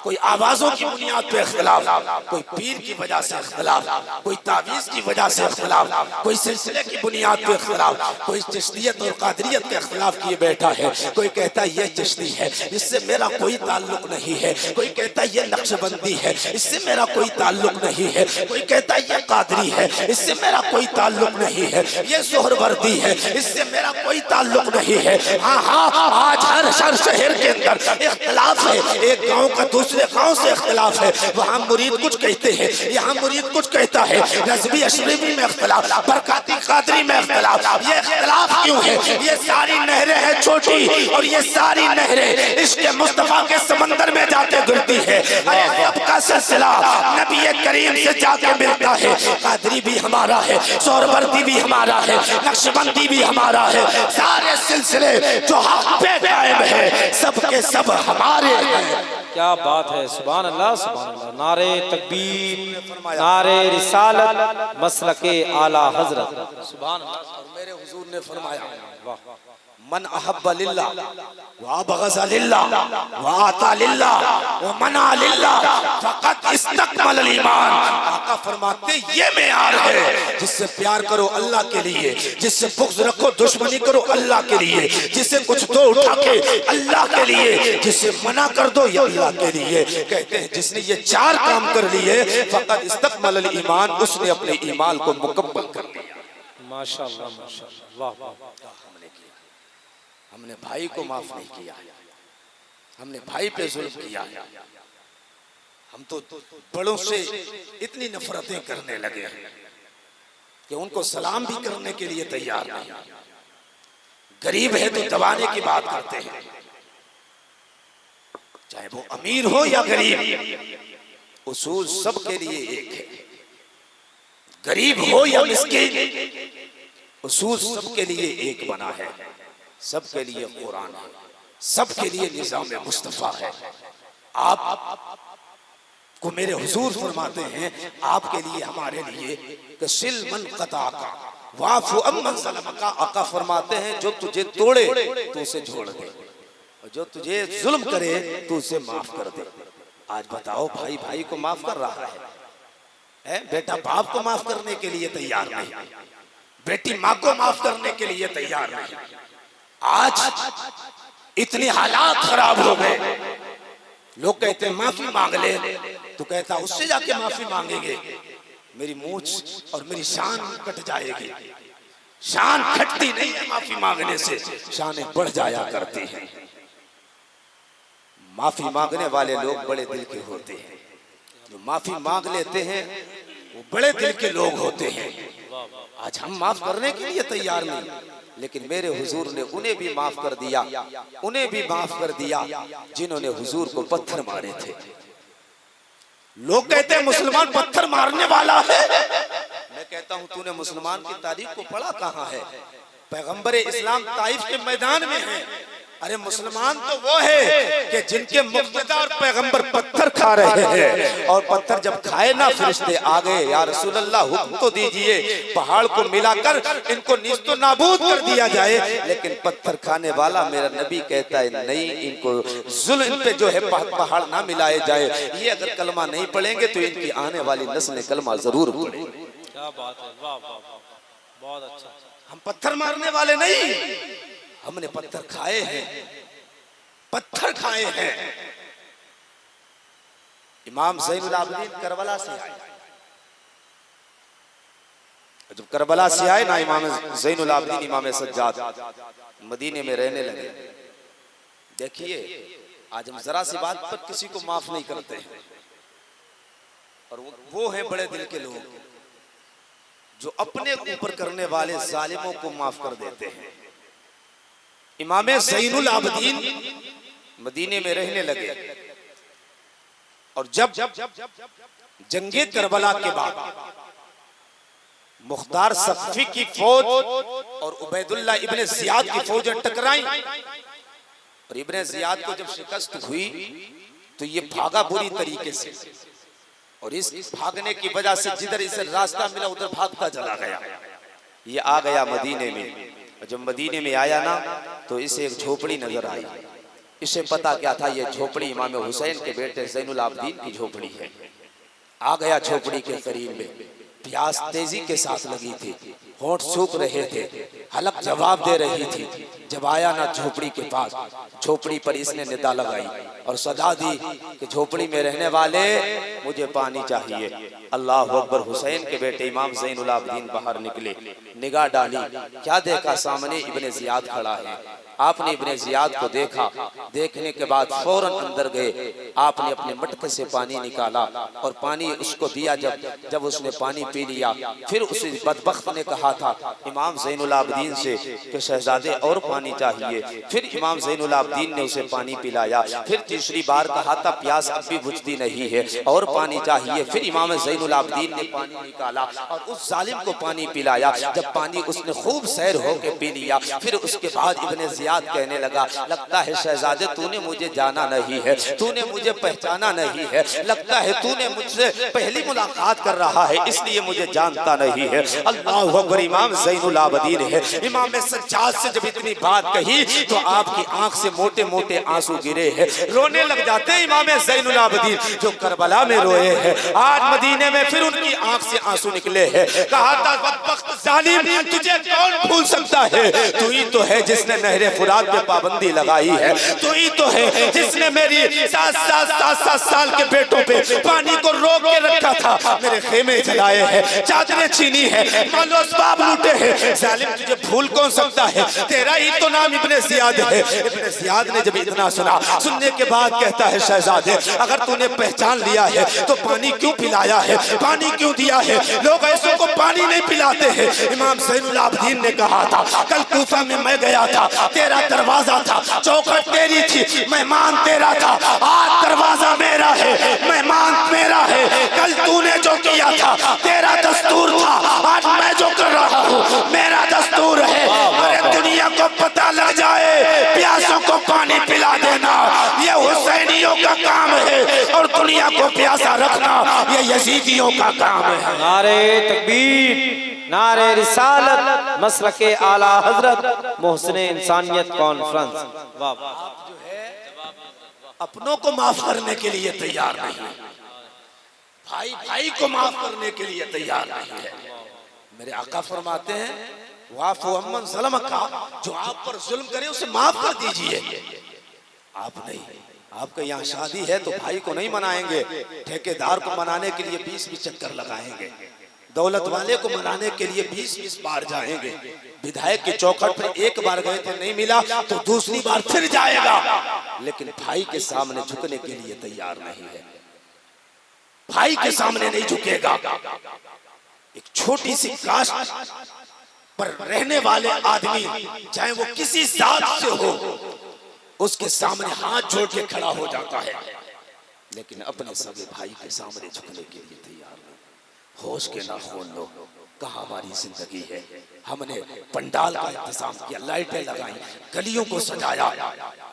कोई आवाजों की बुनियाद पे इख्तिलाफ, कोई पीर की वजह से इख्तिलाफ, कोई तावीज़ की वजह से इख्तिलाफ, कोई सिलसिले की बुनियाद पे इख्तिलाफ, कोई चिश्तियत और कादरियत के इख्तिलाफ किए बैठा है। कोई कहता है ये चिश्ती है, इससे मेरा कोई ताल्लुक नहीं है, कोई कहता है ये नक्शबंदी है, इससे मेरा कोई ताल्लुक नहीं है, कोई कहता है ये कादरी है, इससे मेरा कोई ताल्लुक नहीं है, ये सोहरवर्दी है, इससे मेरा कोई ताल्लुक नहीं है। हाँ हाँ, आज हर शहर के अंदर इख्तिलाफ है, एक गांव का दूसरे गांव से इख्तिलाफ है। वहाँ मुरीद कुछ कहते हैं, यहाँ मुरीद कुछ कहता है। नज़वी अशरफी में इख्तिलाफ, बरकाती कादरी में इख्तिलाफ। ये इख्तिलाफ क्यों है? ये सारी नहरें हैं छोटी और ये सारी नहरें इश्क़ मुस्तफ़ा के समंदर में जाके गिरती है। अरे सबका सिलसिला नबी करीम से जाके मिलता है। कादरी भी हमारा है, सोहरवर्दी भी हमारा है, नक्शबंदी भी हमारा है। सारे सिलसिले जो हक पे कायम है, सब के सब हमारे हैं। क्या बात है, सुभान अल्लाह सुभान अल्लाह। नारे तकबीर, नारे रिसालत, मसलके आला हजरत, सुभान अल्लाह। और मेरे हुजूर ने फरमाया, मन अहब्ब लिल्लाह व अबग़ज़ लिल्लाह व आता लिल्लाह व मना लिल्लाह फ़क़त इस्तकमल ईमान। आका फरमाते ये मेयार है, जिससे प्यार करो अल्लाह के लिए, जिससे बुग़्ज़ रखो दुश्मनी करो अल्लाह के लिए, जिससे कुछ दो उठा के अल्लाह के लिए, जिससे मना कर दो ये अल्लाह के लिए। कहते हैं जिसने ये चार काम कर लिए फ़क़त इस्तकमल ईमान, उसने अपने ईमान को मुकम्मल कर लिया। माशाअल्लाह माशाअल्लाह, वाह वाह। हमने भाई को माफ नहीं किया, हमने भाई पे जुल्म किया। हम तो बड़ों से इतनी नफरतें करने लगे कि उनको सलाम भी करने के लिए तैयार नहीं। गरीब है तो दबाने की बात करते हैं, चाहे वो अमीर हो या गरीब, उसूल सबके लिए एक है। गरीब हो या मिस्कीन, उसूल सबके लिए एक बना है। सबके लिए कुरान है, सबके लिए निज़ाम मुस्तफ़ा है। आप को मेरे हुजूर फरमाते हैं, आपके लिए हमारे लिए कि सिल मन क़ता का वाफ़ु अम्मन ज़लम का। आका फरमाते हैं जो तुझे तोड़े तो उसे जोड़ दे, और जो तुझे जुल्म करे तो उसे माफ कर दे। आज बताओ, भाई भाई को माफ कर रहा है, बेटा बाप को माफ करने के लिए तैयार नहीं, बेटी माँ को माफ करने के लिए तैयार नहीं। आज इतने हालात खराब हो गए, लोग कहते हैं माफी मांग ले, तो कहता उससे जाके माफी मांगेंगे मेरी मूंछ और मेरी शान कट जाएगी। शान घटती नहीं है माफी मांगने से, शानें बढ़ जाया करती हैं। माफी मांगने वाले लोग बड़े दिल के होते हैं, जो माफी मांग लेते हैं वो बड़े दिल के लोग होते हैं। आज हम माफ करने के लिए तैयार नहीं, लेकिन मेरे हुजूर ने उन्हें भी माफ कर दिया, उन्हें भी माफ कर दिया जिन्होंने हुजूर को पत्थर मारे थे। लोग कहते हैं मुसलमान पत्थर मारने वाला है, मैं कहता हूं तूने मुसलमान की तारीख को पढ़ा कहां है? पैगंबर इस्लाम ताइफ के मैदान में है। अरे मुसलमान तो वो है कि जिनके मुक्तदा और पैगंबर पत्थर खा रहे हैं, और पत्थर जब खाए ना फरिश्ते आ गए, या रसूल अल्लाह हुक्म तो दीजिए पहाड़ को मिलाकर इनको नीस्तो नाबूद कर दिया जाए। लेकिन पत्थर खाने वाला मेरा नबी कहता है नहीं, इनको जुल्म पे जो है पहाड़ ना मिलाए जाए। ये अगर कलमा नहीं पढ़ेंगे तो इनकी आने वाली नस्लें कलमा जरूर पढ़ेंगी। क्या बात है, वाह वाह वाह, बहुत अच्छा। हम पत्थर मारने वाले नहीं, हमने पत्थर खाए हैं, पत्थर खाए हैं। इमाम ज़ैनुल आबिदीन करबला से आए, जब करबला से आए ना इमाम ज़ैनुल आबिदीन इमाम सज्जाद मदीने में रहने लगे। देखिए आज हम जरा सी बात पर किसी को माफ नहीं करते हैं, और वो हैं बड़े दिल के लोग जो अपने ऊपर करने वाले जालिमों को माफ कर देते हैं। इमाम ज़ैनुल आबिदीन मदीने में रहने लगे, और जब जंगे करबला के बाद मुख्तार सफ़ी की फौज और उबैदुल्लाह इब्ने ज़ियाद की फौजें टकराई, और इब्ने ज़ियाद को जब शिकस्त हुई तो ये भागा बुरी तरीके से, और इस भागने की वजह से जिधर इसे रास्ता मिला उधर भागता चला गया। ये आ गया मदीने में, और जब मदीने में आया ना तो इसे एक झोपड़ी नजर आई। इसे पता क्या था, ये झोपड़ी इमाम हुसैन के बेटे ज़ैनुल आबिदीन की झोपड़ी है। आ गया झोपड़ी के करीब में, प्यास तेजी के साथ लगी थी, होंठ सूख रहे थे, हलक जवाब दे रही थी। जब आया ना झोपड़ी के पास, झोपड़ी पर इसने निदा लगाई और सदा दी कि झोपड़ी में रहने वाले मुझे पानी चाहिए। अल्लाह अकबर। हुसैन के बेटे इमाम ज़ैनुल आबिदीन बाहर निकले, निगाह डाली, क्या देखा सामने इब्ने ज़ियाद खड़ा है। आपने इब्ने ज़ियाद को देखा, देखने के बाद फौरन अंदर गए, आपने अपने मटके से पानी निकाला और पानी उसको दिया। जब उसने पानी पी लिया, फिर उस बदबख्त ने कहा था इमाम ज़ैनुल आबिदीन से कि शहजादे और पानी चाहिए। फिर इमाम ज़ैनुल आबिदीन ने उसे पानी पिलाया। फिर तीसरी बार कहा था प्यास अब भी बुझती नहीं है और पानी चाहिए। फिर इमाम ज़ैनुल आबिदीन ने पानी निकाला और उस जालिम को पानी पिलाया। जब पानी उसने खूब सैर होकर पी लिया, फिर उसके बाद इब्ने ज़ियाद कहने लगा, लगता है शहजादे तूने मुझे जाना नहीं है, तूने मुझे पहचाना नहीं है, लगता है तूने मुझसे पहली मुलाकात कर रहा है, इसलिए मुझे जानता नहीं है। अल्लाह अकबर। इमाम ज़ैनुल आबिदीन है। इमाम सज्जाद से जब इतनी बात कही तो आपकी आंख से मोटे मोटे आंसू गिरे हैं, रोने लग जाते हैं इमाम ज़ैनुल आबिदीन जो करबला में रोए हैं। आज मदीने में फिर उनकी आंख से आंसू निकले हैं। कहा था बदबख्त जालिम तुझे कौन भूल सकता है, तू ही तो है जिसने नहरे फुरात पे पाबंदी लगाई है, तू ही तो है जिसने मेरी 7 साल के बेटों पे पानी को रोक के रखा था, मेरे खेमे जलाए हैं, चादरें छीनी है, मालो असबाब लूटे हैं। जालिम तुझे भूल कौन सकता है, तेरा ही तो नाम इब्ने ज़ियाद है। इब्ने ज़ियाद ने जब इतना सुना, सुनने के बाद कहता है शहजादे अगर तूने पहचान लिया है तो पानी क्यों पिलाया है, पानी क्यों दिया है, लोग ऐसों को पानी नहीं पिलाते हैं। इमाम ज़ैनुल आबिदीन ने कहा था कल कूफा में मैं गया था, तेरा दरवाजा था, चौखट तेरी थी, मेहमान तेरा था, आज दरवाजा मेरा है, मेहमान मेरा है। कल तूने जो किया था तेरा दस्तूर था, आज मैं जो कर रहा हूँ मेरा दस्तूर है। अरे दुनिया को पता लग जाए, प्यासों को पानी पिला देना ये हुसैनियों का काम है और दुनिया को प्यासा रखना ये यजीदियों का काम है। नारे तकबीर, नारे रिसालत, मसलके आला हजरत, मोहसिने इंसानियत कॉन्फ्रेंस। वाह वाह। अपनों को माफ करने के लिए तैयार नहीं है, भाई भाई को माफ करने के लिए तैयार नहीं है। मेरे आका फरमाते हैं वाफु अम्मन ज़लमका, जो आप पर जुल्म करे उसे माफ कर दीजिए। आप नहीं, आपके यहाँ शादी है तो भाई को नहीं मनाएंगे, ठेकेदार को मनाने के लिए 20 चक्कर लगाएंगे, दौलत वाले को मनाने के लिए 20 बार जाएंगे। विधायक की चौखट पर एक बार गए थे नहीं मिला तो दूसरी बार फिर जाएगा, लेकिन भाई के सामने झुकने के लिए तैयार नहीं है, भाई के सामने नहीं झुकेगा। एक छोटी सी कास्ट पर रहने वाले आदमी चाहे वो किसी जात से हो, उसके सामने हाथ जोड़ के खड़ा हो जाता है, लेकिन अपने सगे भाई के सामने झुकने के लिए तैयार नहीं। होश के नाखून लो, कहाँ हमारी जिंदगी है। हमने पंडाल का इंतजाम किया, लाइटें लगाई, गलियों को सजाया।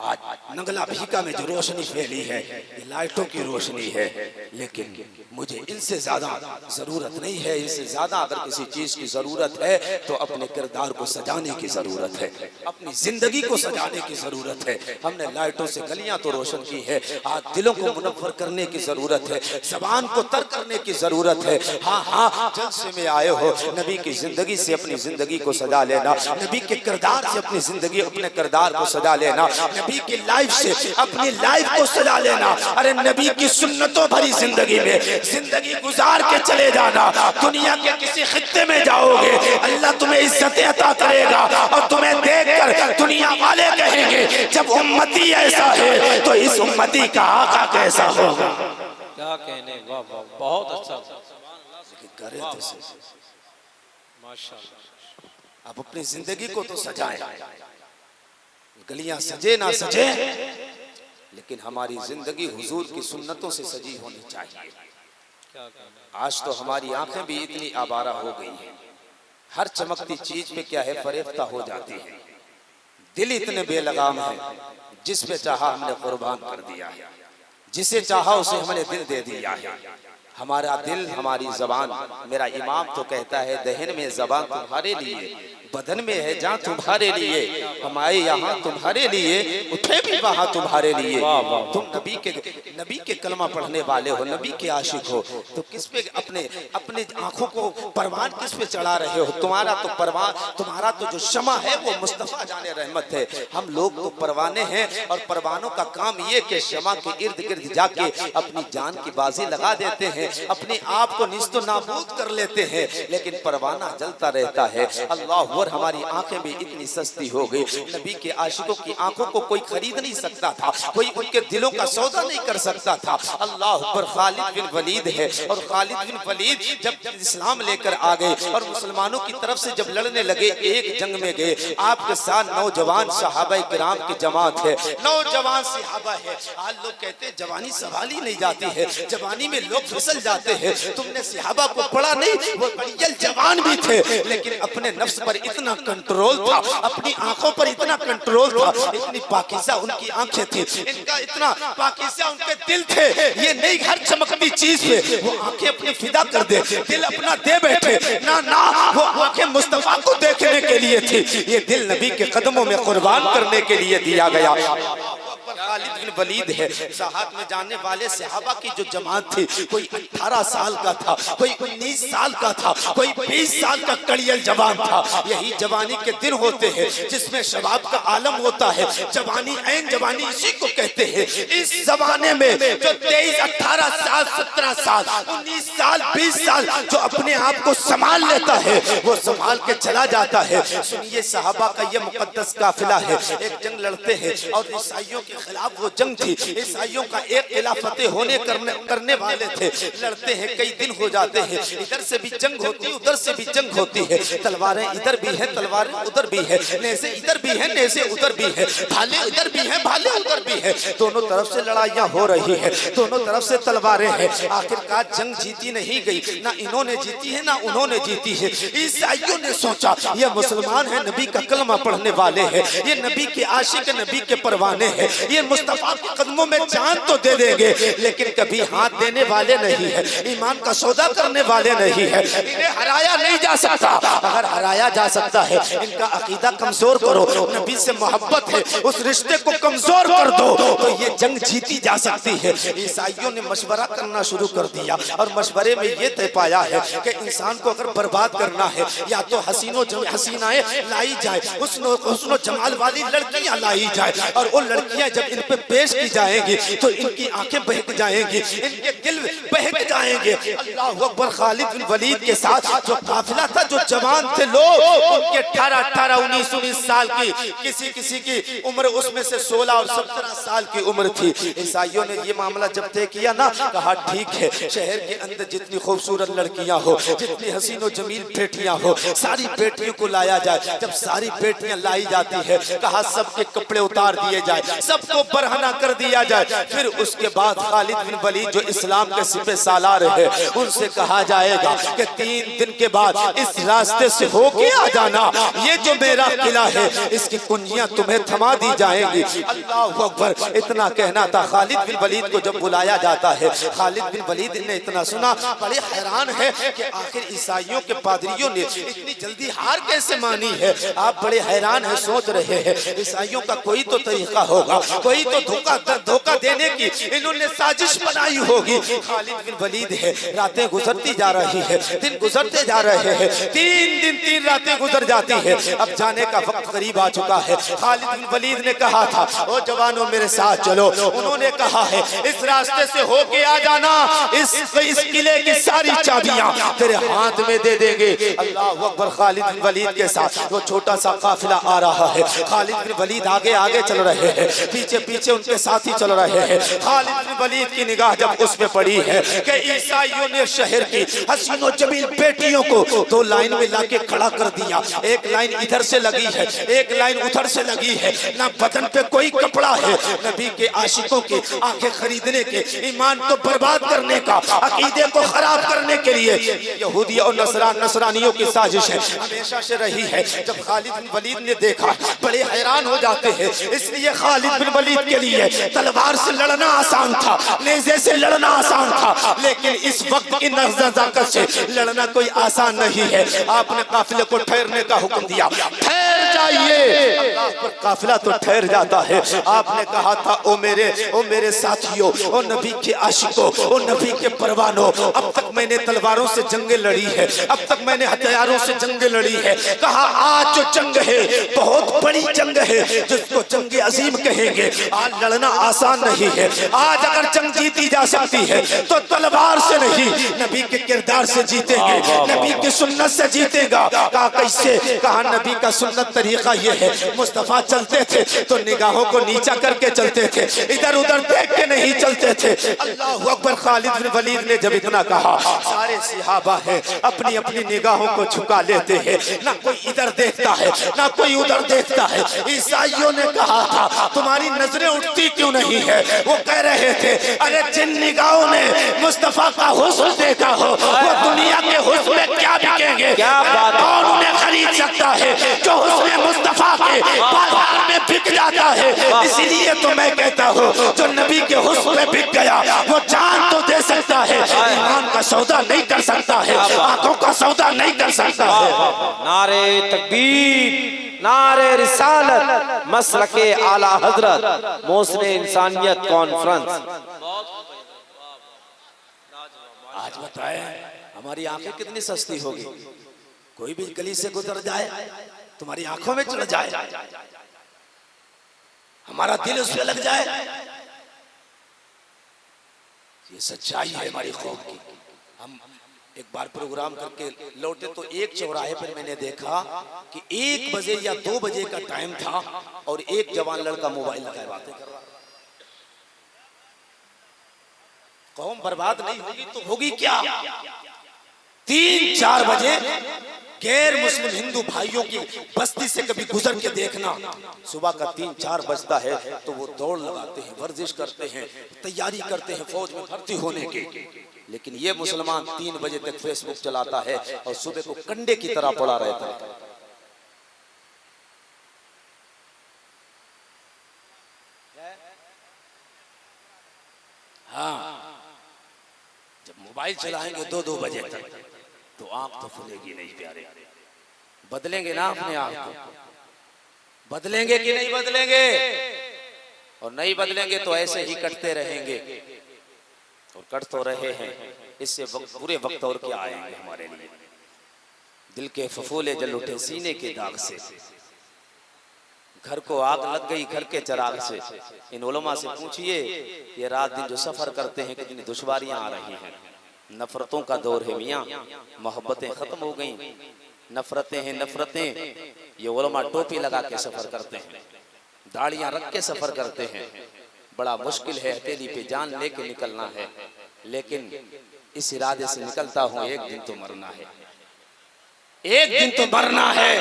आज नंगला भीका में जो रोशनी फैली है ये लाइटों की रोशनी है, लेकिन मुझे इनसे ज्यादा जरूरत नहीं है। इनसे ज्यादा अगर किसी चीज की जरूरत है तो अपने किरदार को सजाने की जरूरत है, अपनी जिंदगी को सजाने की जरूरत है। हमने लाइटों से गलियां तो रोशन की है, आज दिलों को मुनव्वर करने की जरूरत है, जबान को तर करने की जरूरत है। हाँ हाँ, जलसे में आए हो, नबी की जिंदगी से अपनी जिंदगी को सजा लेना, नबी के किरदार से अपनी जिंदगी अपने किरदार को सजा लेना, नबी की लाइफ से अपनी लाइफ को सजा लेना। अरे नबी की सुन्नतों भरी जिंदगी में जिंदगी गुजार के चले जाना। दुनिया के किसी खित्ते में जाओगे, अल्लाह तुम्हें इज्जत अता करेगा और तुम्हें देखकर दुनिया वाले कहेंगे जब उम्मती ऐसा है तो इस उम्मती का आका कैसा होगा। क्या कहने, वाह वाह, बहुत अच्छा। करे तो माशाअल्लाह। आप अपनी जिंदगी को तो सजाएं, गलियां सजे ना सजे, लेकिन हमारी जिंदगी हुजूर की सुन्नतों से सजी होनी चाहिए। आज तो हमारी आंखें भी इतनी आवारा हो गई हैं, हर चमकती चीज पे क्या है फरेफ्ता हो जाती है। दिल इतने बेलगाम है, जिस पे चाहा हमने कुर्बान कर दिया है, जिसे चाहा उसे हमने दिल दे दिया है। हमारा दिल, हमारी जबान, मेरा इमाम तो कहता है दहन में जबान तुम्हारे लिए, बदन में है जहाँ तुम्हारे लिए, हम आए यहाँ तुम्हारे लिए, उठे भी वहाँ तुम्हारे लिए। तुम नबी के कलमा पढ़ने वाले हो, नबी के आशिक हो, तो किस पे अपने आंखों को परवान किस पे चढ़ा रहे हो? तुम्हारा तो जो शमा है वो मुस्तफा जाने रहमत है। हम लोग तो परवाने हैं और परवानों का काम ये कि शमा के इर्द गिर्द जाके अपनी जान की बाजी लगा देते हैं, अपने आप को निस्तो नाबूद कर लेते हैं, लेकिन परवाना जलता रहता है। अल्लाह अकबर, हमारी आंखें भी इतनी सस्ती हो गई, नबी के आशिकों की आंखों को कोई खरीद नहीं सकता था, कोई उनके दिलों का सौदा नहीं कर सकता था। अल्लाह अकबर, खालिद बिन वलीद है और खालिद बिन वलीद जब इस्लाम लेकर आ गए और मुसलमानों की तरफ से जब लड़ने लगे, एक जंग में गए, आपके साथ नौजवान सहाबा किराम की जमात है, नौजवान सहाबा है। आज लोग कहते हैं जवानी संभाली नहीं जाती है, जवानी में लोग फिसल जाते हैं। तुमने सहाबा को पढ़ा नहीं, वो बड़ियल जवान भी थे, लेकिन अपने नफ्स पर इतना कंट्रोल था, अपनी आंखों पर इतना कंट्रोल था, इतनी पाकीज़ा उनकी आंखें थी, इनका इतना पाकीज़ा उनके दिल थे। ये नहीं हर चमकती चीज पे वो आंखें अपनी फिदा कर दे, दिल अपना दे बैठे, ना वो आंखें मुस्तफा को देखने के लिए थी, ये दिल नबी के कदमों में कुर्बान करने के लिए दिया गया। खालिद बिन वलीद है, साहब में जाने वाले सहाबा की जो जमात थी, कोई 18 साल का था, कोई 19 साल का था, कोई 20 साल का कड़ियल जवान था। यही जवानी के दिन होते हैं जिसमें शबाब का आलम होता है, जवानी ऐन जवानी इसी को कहते हैं। इस जमाने में जो 23, 18 साल, 17 साल, 19 साल, 20 साल जो अपने आप को संभाल लेता है, वो संभाल के चला जाता है। सुनिए, सहाबा का ये मुकद्दस काफिला है, एक जंग लड़ते हैं और ईसाइयों के खिलाफ वो जंग थी। ईसाइयों का एक खिलाफते होने करने वाले थे, लड़ते हैं, कई दिन हो जाते हैं, इधर से भी जंग होती है, उधर से भी जंग होती है, तलवारें इधर भी है, तलवारें उधर भी है, नेज़े इधर भी है, नेज़े उधर भी है, भाले इधर भी है, भाले उधर भी है, दोनों तरफ से लड़ाइयां हो रही है, दोनों तरफ से तलवारें हैं। आखिरकार जंग जीती नहीं गई, ना इन्होंने जीती है ना उन्होंने जीती है। ईसाइयों ने सोचा ये मुसलमान है, नबी का कलमा पढ़ने वाले हैं, ये नबी के आशिक, नबी के परवाने हैं, ये मुस्तफा के कदमों में जान तो दे देंगे, लेकिन कभी हाथ देने वाले नहीं है, ईमान का सौदा करने वाले नहीं है, इन्हें हराया नहीं जा सकता। अगर हराया जा सकता है, इनका अकीदा कमजोर करो, नबी से मोहब्बत है उस रिश्ते को कमजोर कर दो, तो ये जंग जीती जा सकती है। ईसाइयों ने मशवरा करना शुरू कर दिया और मशवरे में ये तय पाया है कि इंसान को अगर बर्बाद करना है, या तो हसीनाएं लाई जाए, हुस्न जमाल वाली लड़कियां लाई जाए, और वो लड़कियां जब इन पे पेश की जाएंगी तो इनकी आंखें बहक जाएंगी, इनके दिल बहक जाएंगे। अल्लाह अकबर, खालिद बिन वलीद के साथ जो काफिला था, जो जवान थे लोग, उनके 18, 19 साल की, किसी की उम्र उसमें से 16 और 17 साल की उम्र थी। ईसाइयों ने ये मामला जब तय किया ना, कहा ठीक है, शहर के अंदर जितनी खूबसूरत लड़कियां हो, जितनी हसीन और जमील बेटियां हो, सारी बेटियों को लाया जाए। जब सारी बेटियां लाई जाती है, कहा सबके कपड़े उतार दिए जाए, सबको बरहना कर दिया जाए। फिर उसके बाद खालिद बिन वलीद जो इस्लाम के सिपे सालार है, उनसे कहा जाएगा कि 3 दिन के बाद इस रास्ते से होके आ जाना, ये जो मेरा किला है इसकी कुंजियां तुम्हें थमा दी जाएंगी। अल्लाह अकबर, इतना कहना था। खालिद बिन वलीद को जब बुलाया जाता है, खालिद बिन वलीद ने इतना सुना, बड़े हैरान है कि आखिर ईसाइयों के पादरियों ने इतनी जल्दी हार कैसे मानी है। आप बड़े हैरान है, सोच रहे हैं ईसाइयों का कोई तो तरीका होगा, कोई तो धोखा देने की इन्होंने साजिश बनाई होगी। खालिद बिन वलीद है, रातें गुजरती जा रही है, दिन गुजरते जा रहे हैं, 3 दिन 3 रातें गुजर जाती है। अब जाने का वक्त करीब आ चुका है। खालिद बिन वलीद ने कहा था, ओ जवानों मेरे साथ चलो। उन्होंने कहा है इस रास्ते से होके आ जाना, इस किले की सारी चाबियां तेरे हाथ में दे देंगे। अल्लाह अकबर, खालिद बिन वलीद के साथ वो छोटा सा काफिला आ रहा है। खालिद बिन वलीद आगे आगे चल रहे हैं, पीछे पीछे उनके साथी चल रहे हैं। खालिद बिन वलीद की निगाह जब उस पे पड़ी है कि ईसाइयों ने शहर की हसीनो जमील बेटियों को 2 लाइन में लाके खड़ा कर दिया। एक लाइन इधर से लगी है, एक लाइन उधर से लगी है, ना बदन पे कोई कपड़ा है। नबी के आशिकों की आंखें खरीदने के, ईमान को बर्बाद करने का, अकीदे को खराब करने के लिए यहूदी और नसरानियों की साजिश है, हमेशा से रही है। जब खालिद बिन वलीद ने देखा, बड़े हैरान हो जाते हैं। इसलिए खालिद बिन वलीद वलीद के लिए तलवार से लड़ना आसान था, नेज़े से लड़ना आसान था, लेकिन इस वक्त की नज़ाकत से लड़ना कोई आसान नहीं है। आपने काफिले को ठहरने का हुक्म दिया, ठहर जाइए। अल्लाह पर काफिला तो ठहर जाता है। आपने कहा था ओ मेरे साथियों, ओ नबी के आशिकों, ओ नबी के परवानों, अब तक मैंने तलवारों से जंगें लड़ी है, अब तक मैंने हथियारों से जंगें लड़ी है। कहा आज जो जंग है बहुत बड़ी जंग है, जिसको जंग अजीम कहेंगे। आज लड़ना आसान नहीं है। आज अगर जंग जीती जा सकती है तो तलवार से नहीं, नबी के किरदार से जीतेंगे, नबी की सुन्नत से जीतेगा। कहा कैसे? कहा नबी का सुन्नत तरीका ये है, मुस्तफा चलते थे तो निगाहों को नीचा करके चलते थे, इधर उधर देख के नहीं चलते थे। अल्लाह अकबर। खालिद बिन वलीद ने जब इतना कहा, सारे सहाबा है अपनी अपनी निगाहों को झुका लेते हैं, ना कोई इधर देखता है ना कोई उधर देखता है। ईसाइयों ने कहा था तुम्हारी नजरें उठती क्यों नहीं है? वो कह रहे थे अरे जिन निगाहों ने मुस्तफा का हुस्न देखा हो वो दुनिया के हुस्न में क्या बिकेंगे? क्या बात है? कौन उन्हें खरीद सकता है जो हुस्न मुस्तफा के बाजार में बिक जाता है? इसीलिए तो मैं कहता हूँ जो नबी के हुस्न में बिक गया वो जान तो दे सकता है, ईमान का सौदा नहीं कर सकता है, आंखों का सौदा नहीं कर सकता है। नारे तकबीर, नारे रिसालत, मसलके आला हजरत, मोहसिने इंसानियत कॉन्फ्रेंस। आज बताए हमारी आंखें कितनी सस्ती होगी? कोई भी गली से गुजर जाए तुम्हारी आंखों में चढ़ जाए, हमारा दिल उस पे लग जाए। ये सच्चाई है हमारी कौम की। हम एक बार प्रोग्राम करके लौटे तो एक चौराहे पर मैंने देखा कि 1 बजे या 2 बजे का टाइम था और एक जवान लड़का मोबाइल लगाए बातें कर रहा। कौम बर्बाद नहीं होगी तो होगी क्या? 3-4 बजे गैर मुस्लिम हिंदू भाइयों की बस्ती से कभी गुजर के देखना। सुबह का 3-4 बजता है तो वो दौड़ लगाते हैं, वर्जिश करते हैं, तैयारी करते हैं फौज में भर्ती होने की। लेकिन ये मुसलमान 3 बजे तक फेसबुक चलाता है और सुबह को कंडे की तरह पड़ा रहता है। हाँ, जब मोबाइल चलाएंगे 2-2 बजे तक तो आंख तो खुलेगी नहीं प्यारे। बदलेंगे ना अपने आप को? बदलेंगे कि नहीं बदलेंगे? और नहीं बदलेंगे तो ऐसे ही कटते रहेंगे और कट तो रहे हैं। इससे बुरे वक्त और क्या आएंगे हमारे लिए। दिल के फफूले जल उठे सीने के दाग से, घर को आग लग गई घर के चिराग से। इन उलमा से पूछिए ये रात दिन जो सफर करते हैं कितनी दुश्वारियां आ रही हैं। नफरतों का दौर है मियाँ, मोहब्बतें खत्म हो गई, नफरतें हैं नफरतें। ये उलमा टोपी लगा के सफर करते हैं, दाढ़ियां रख के सफर करते हैं। बड़ा मुश्किल है, हथेली पे जान लेके निकलना है, लेकिन इस इरादे से निकलता हूँ एक दिन तो मरना है, एक दिन तो मरना है।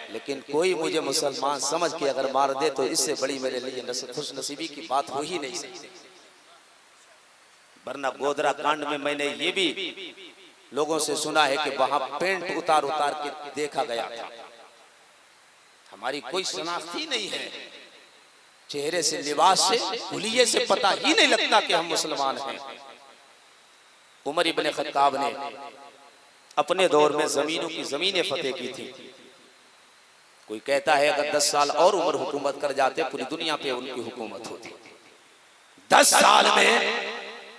लेकिन कोई मुझे मुसलमान समझ के अगर मार दे तो इससे बड़ी मेरे लिए खुश नसीबी की बात हो ही नहीं सकती। वरना गोदरा कांड में मैंने ये भी लोगों से सुना है कि वहां पेंट उतार उतार के देखा गया था। हमारी कोई शनाख्त ही नहीं है, चेहरे से, लिबास से, हुलिये से पता ही नहीं लगता कि हम मुसलमान हैं। उमर इब्ने खत्ताब ने अपने दौर में जमीनों की जमीनें फतेह की थी। कोई कहता है अगर 10 साल और उमर हुकूमत कर जाते पूरी दुनिया पे उनकी हुकूमत होती। 10 साल में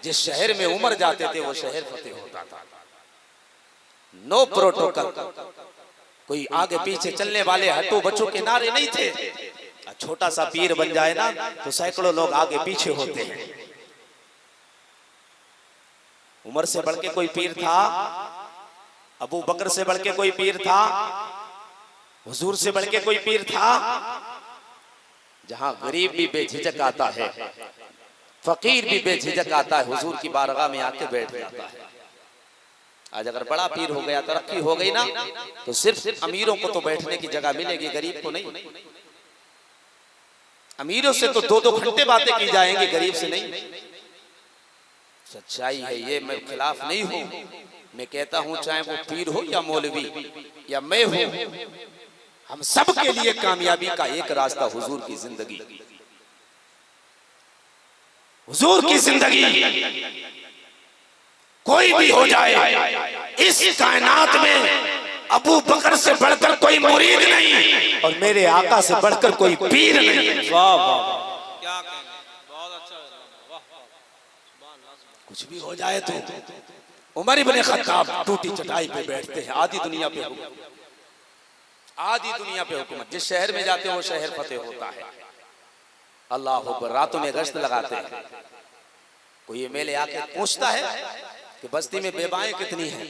जिस शहर में उमर जाते थे वो शहर फतेह होता था। नो प्रोटोकॉल, कोई आगे पीछे चलने वाले हट्टू बच्चों के नारे नहीं थे। छोटा सा पीर बन जाए ना तो सैकड़ों लोग आगे पीछे होते हैं। उमर से बढ़ के कोई पीर था, अबू बकर से बढ़ के कोई पीर था, हुजूर से बढ़ के कोई पीर था। जहां गरीब भी बेझिझक आता है, फकीर भी बेझिझक आता है, हुजूर की बारगाह में आके बैठ जाता है। आज अगर बड़ा पीर हो गया, तरक्की हो गई ना, तो सिर्फ अमीरों को तो बैठने की जगह मिलेगी, गरीब को नहीं। अमीरों से तो 2-2 घंटे बातें की जाएंगी, गरीब से नहीं। सच्चाई है ये, मैं खिलाफ नहीं हूं। मैं कहता हूं चाहे वो पीर हो या मौलवी या मैं हूं, हम सब के लिए कामयाबी का एक रास्ता हुजूर की जिंदगी। हुजूर की जिंदगी कोई भी हो जाए, इस कायनात में अबू बकर से बढ़कर कोई मुरीद नहीं और मेरे आका से बढ़कर कोई पीर नहीं। वाह वाह, क्या कहने, बहुत अच्छा, वाह वाह। कुछ भी हो जाए तो उमर इब्ने खत्ताब टूटी चटाई पे बैठते हैं, आधी दुनिया पे हुकूमत, आधी दुनिया पे हुकूमत। जिस शहर में जाते हैं वो शहर फतेह होता है। अल्लाह अकबर। रातों में गश्त लगाते हैं। कोई एमएलए आके पूछता है कि बस्ती में बेवाएं कितनी हैं,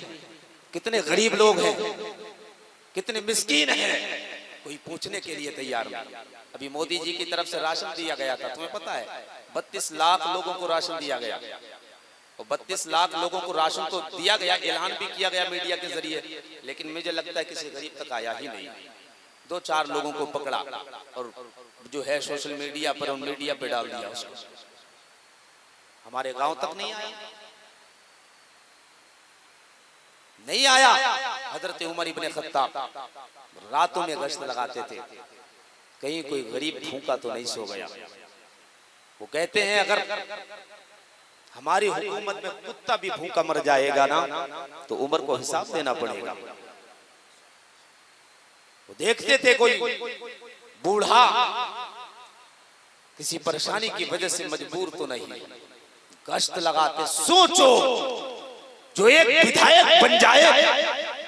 कितने गरीब लोग हैं, कितने मिस्कीन हैं, कोई पूछने के लिए तैयार नहीं। अभी मोदी जी की तरफ से राशन दिया गया था, तुम्हें पता है 32 लाख लोगों को राशन दिया गया, और 32 लाख लोगों को राशन तो दिया गया, ऐलान भी किया गया मीडिया के जरिए, लेकिन मुझे लगता है किसी गरीब तक आया ही नहीं। 2-4 लोगों को पकड़ा और जो है सोशल मीडिया पर और मीडिया पे डाल दिया उसको। हमारे गांव तक नहीं आया, नहीं आया। हजरत उमर इब्ने खत्ताब रातों में गश्त लगाते थे, कहीं कोई गरीब भूखा तो नहीं सो गया। वो कहते हैं अगर हमारी हुकूमत में कुत्ता भी भूखा मर जाएगा ना तो उमर को हिसाब देना पड़ेगा। वो देखते थे कोई बूढ़ा किसी परेशानी की वजह से मजबूर तो नहीं, गश्त लगाते। सोचो जो एक विधायक बन जाए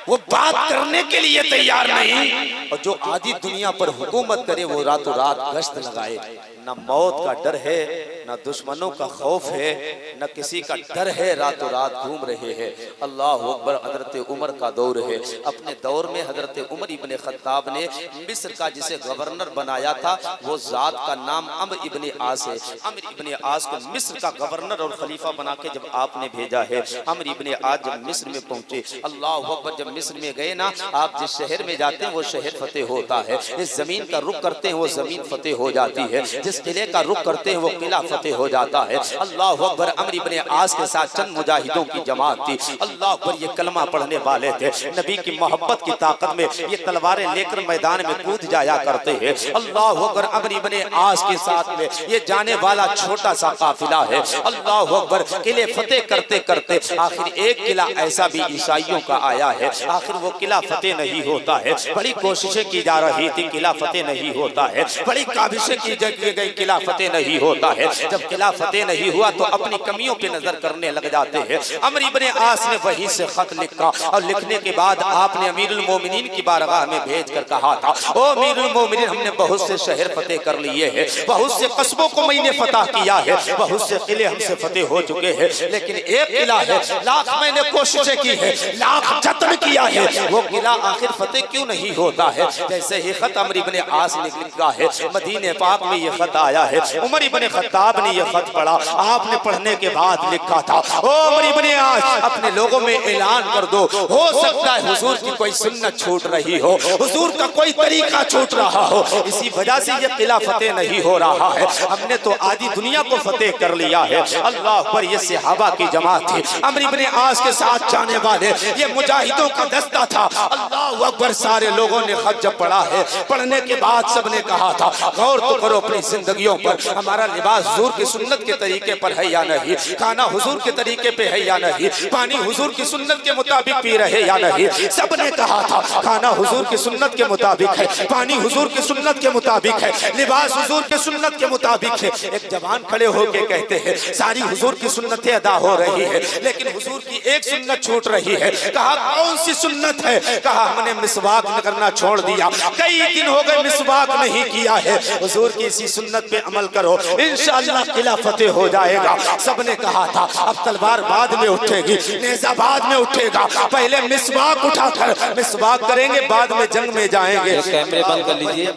वो बात करने के लिए तैयार नहीं, और जो आधी दुनिया पर हुकूमत करे वो रातों रात गश्त लगाए। न मौत का डर है, न दुश्मनों का खौफ है, न किसी का डर है, रातों रात घूम रहे हैं। अल्लाह अकबर। हजरत उमर का दौर है। अपने दौर में हजरत उमर इब्ने खत्ताब ने मिस्र का जिसे गवर्नर बनाया था वो जात का नाम अम्र इब्ने आस है। अम्र इब्ने आस को मिस्र का गवर्नर और खलीफा बना के जब आपने भेजा है। अम्र इब्ने आस जब मिस्र में पहुंचे, अल्लाह अकबर, जब मिस्र में गए ना, आप जिस शहर में जाते हैं वो शहर फतेह होता है। इस जमीन का रुख करते हैं वो जमीन फतेह हो जाती है। जिस किले का रुख करते हैं वो किला फतेह हो जाता है। अल्लाह अकबर। अम्र इब्ने आस के साथ चंद मुजाहिदों की जमात थी। अल्लाह अकबर। ये कलमा पढ़ने वाले थे, नबी की मोहब्बत की ताकत में ये तलवारें लेकर मैदान में कूद जाया करते हैं। अल्लाह अकबर। अम्र इब्ने आस के साथ में ये जाने वाला छोटा सा काफिला है। अल्लाह अकबर। किले फतेह करते करते आखिर एक किला ऐसा भी ईसाइयों का आया है, आखिर वो किला फतेह नहीं होता है। बड़ी कोशिशें की जा रही थी, किला फतेह नहीं होता है। बड़ी काबिशें की गई, किला फतेह नहीं होता है। जब किला फतेह नहीं हुआ तो अपनी कमियों पे नजर करने लग जाते हैं। अम्र इब्ने आस ने वहीं से खत लिखा और लिखने के बाद आपने अमीरुल मोमिनीन की बारगाह में भेज कर कहा था, ओ अमीरुल मोमिनीन, हमने बहुत से शहर फतेह कर लिए हैं, बहुत से कस्बों को मैंने फतह किया है, बहुत से किले हमसे फतेह हो चुके हैं, लेकिन एक किला है, लाख मैंने कोशिशें की है, लाख जतन किया है, वो किला आखिर फतेह क्यों नहीं होता है। जैसे ही खत अम्र इब्ने आस ने लिखा है, मदीने पाक में ये खत आया है। उमर इब्ने खत्ताब ने यह खत पढ़ा। आपने पढ़ने के बाद लिखा था, ओ उमर इब्ने आस, अपने लोगों में ऐलान कर दो, हो सकता है हुजूर की कोई सुन्नत छूट रही हो, हुजूर का कोई तरीका छूट रहा हो, इसी वजह से यह किला फतेह नहीं हो रहा है। हमने तो आधी दुनिया को फतेह कर लिया है। अल्लाह पर ये सहाबा की जमात थी, अम्र इब्ने आस के साथ जाने वाले ये मुजाहिदों का दस्ता था। अल्लाह अकबर। सारे लोगों ने खत जब पढ़ा है, पढ़ने के बाद सबने कहा था, गौर तो करो अपनी जिंदगियों पर, हमारा लिबास हुजूर की सुन्नत के तरीके पर है या नहीं, खाना हुजूर के तरीके पे है या नहीं, पानी हुजूर की सुन्नत के मुताबिक पी रहे या नहीं। सबने कहा था खाना हुजूर की सुन्नत के मुताबिक है, पानी हुजूर की सुन्नत के मुताबिक है, लिबास हुजूर की सुन्नत के मुताबिक है। एक जवान खड़े होके कहते हैं सारी हुजूर की सुन्नतें अदा हो रही है, लेकिन हुजूर की एक सुन्नत छूट रही है। कहा कौन सी सुन्नत है? कहा हमने मिसवाक करना छोड़ दिया, कई दिन हो गए मिसवाक नहीं किया है। हुजूर की इसी सुन्नत पे अमल करो, इंशाअल्लाह किला फतेह हो जाएगा। सबने कहा था अब तलवार बाद में उठेगी, नेज़ा बाद में उठेगा, पहले मिसवाक उठाकर मिसवाक करेंगे, बाद में जंग में जाएंगे। कैमरे बंद कर लीजिए।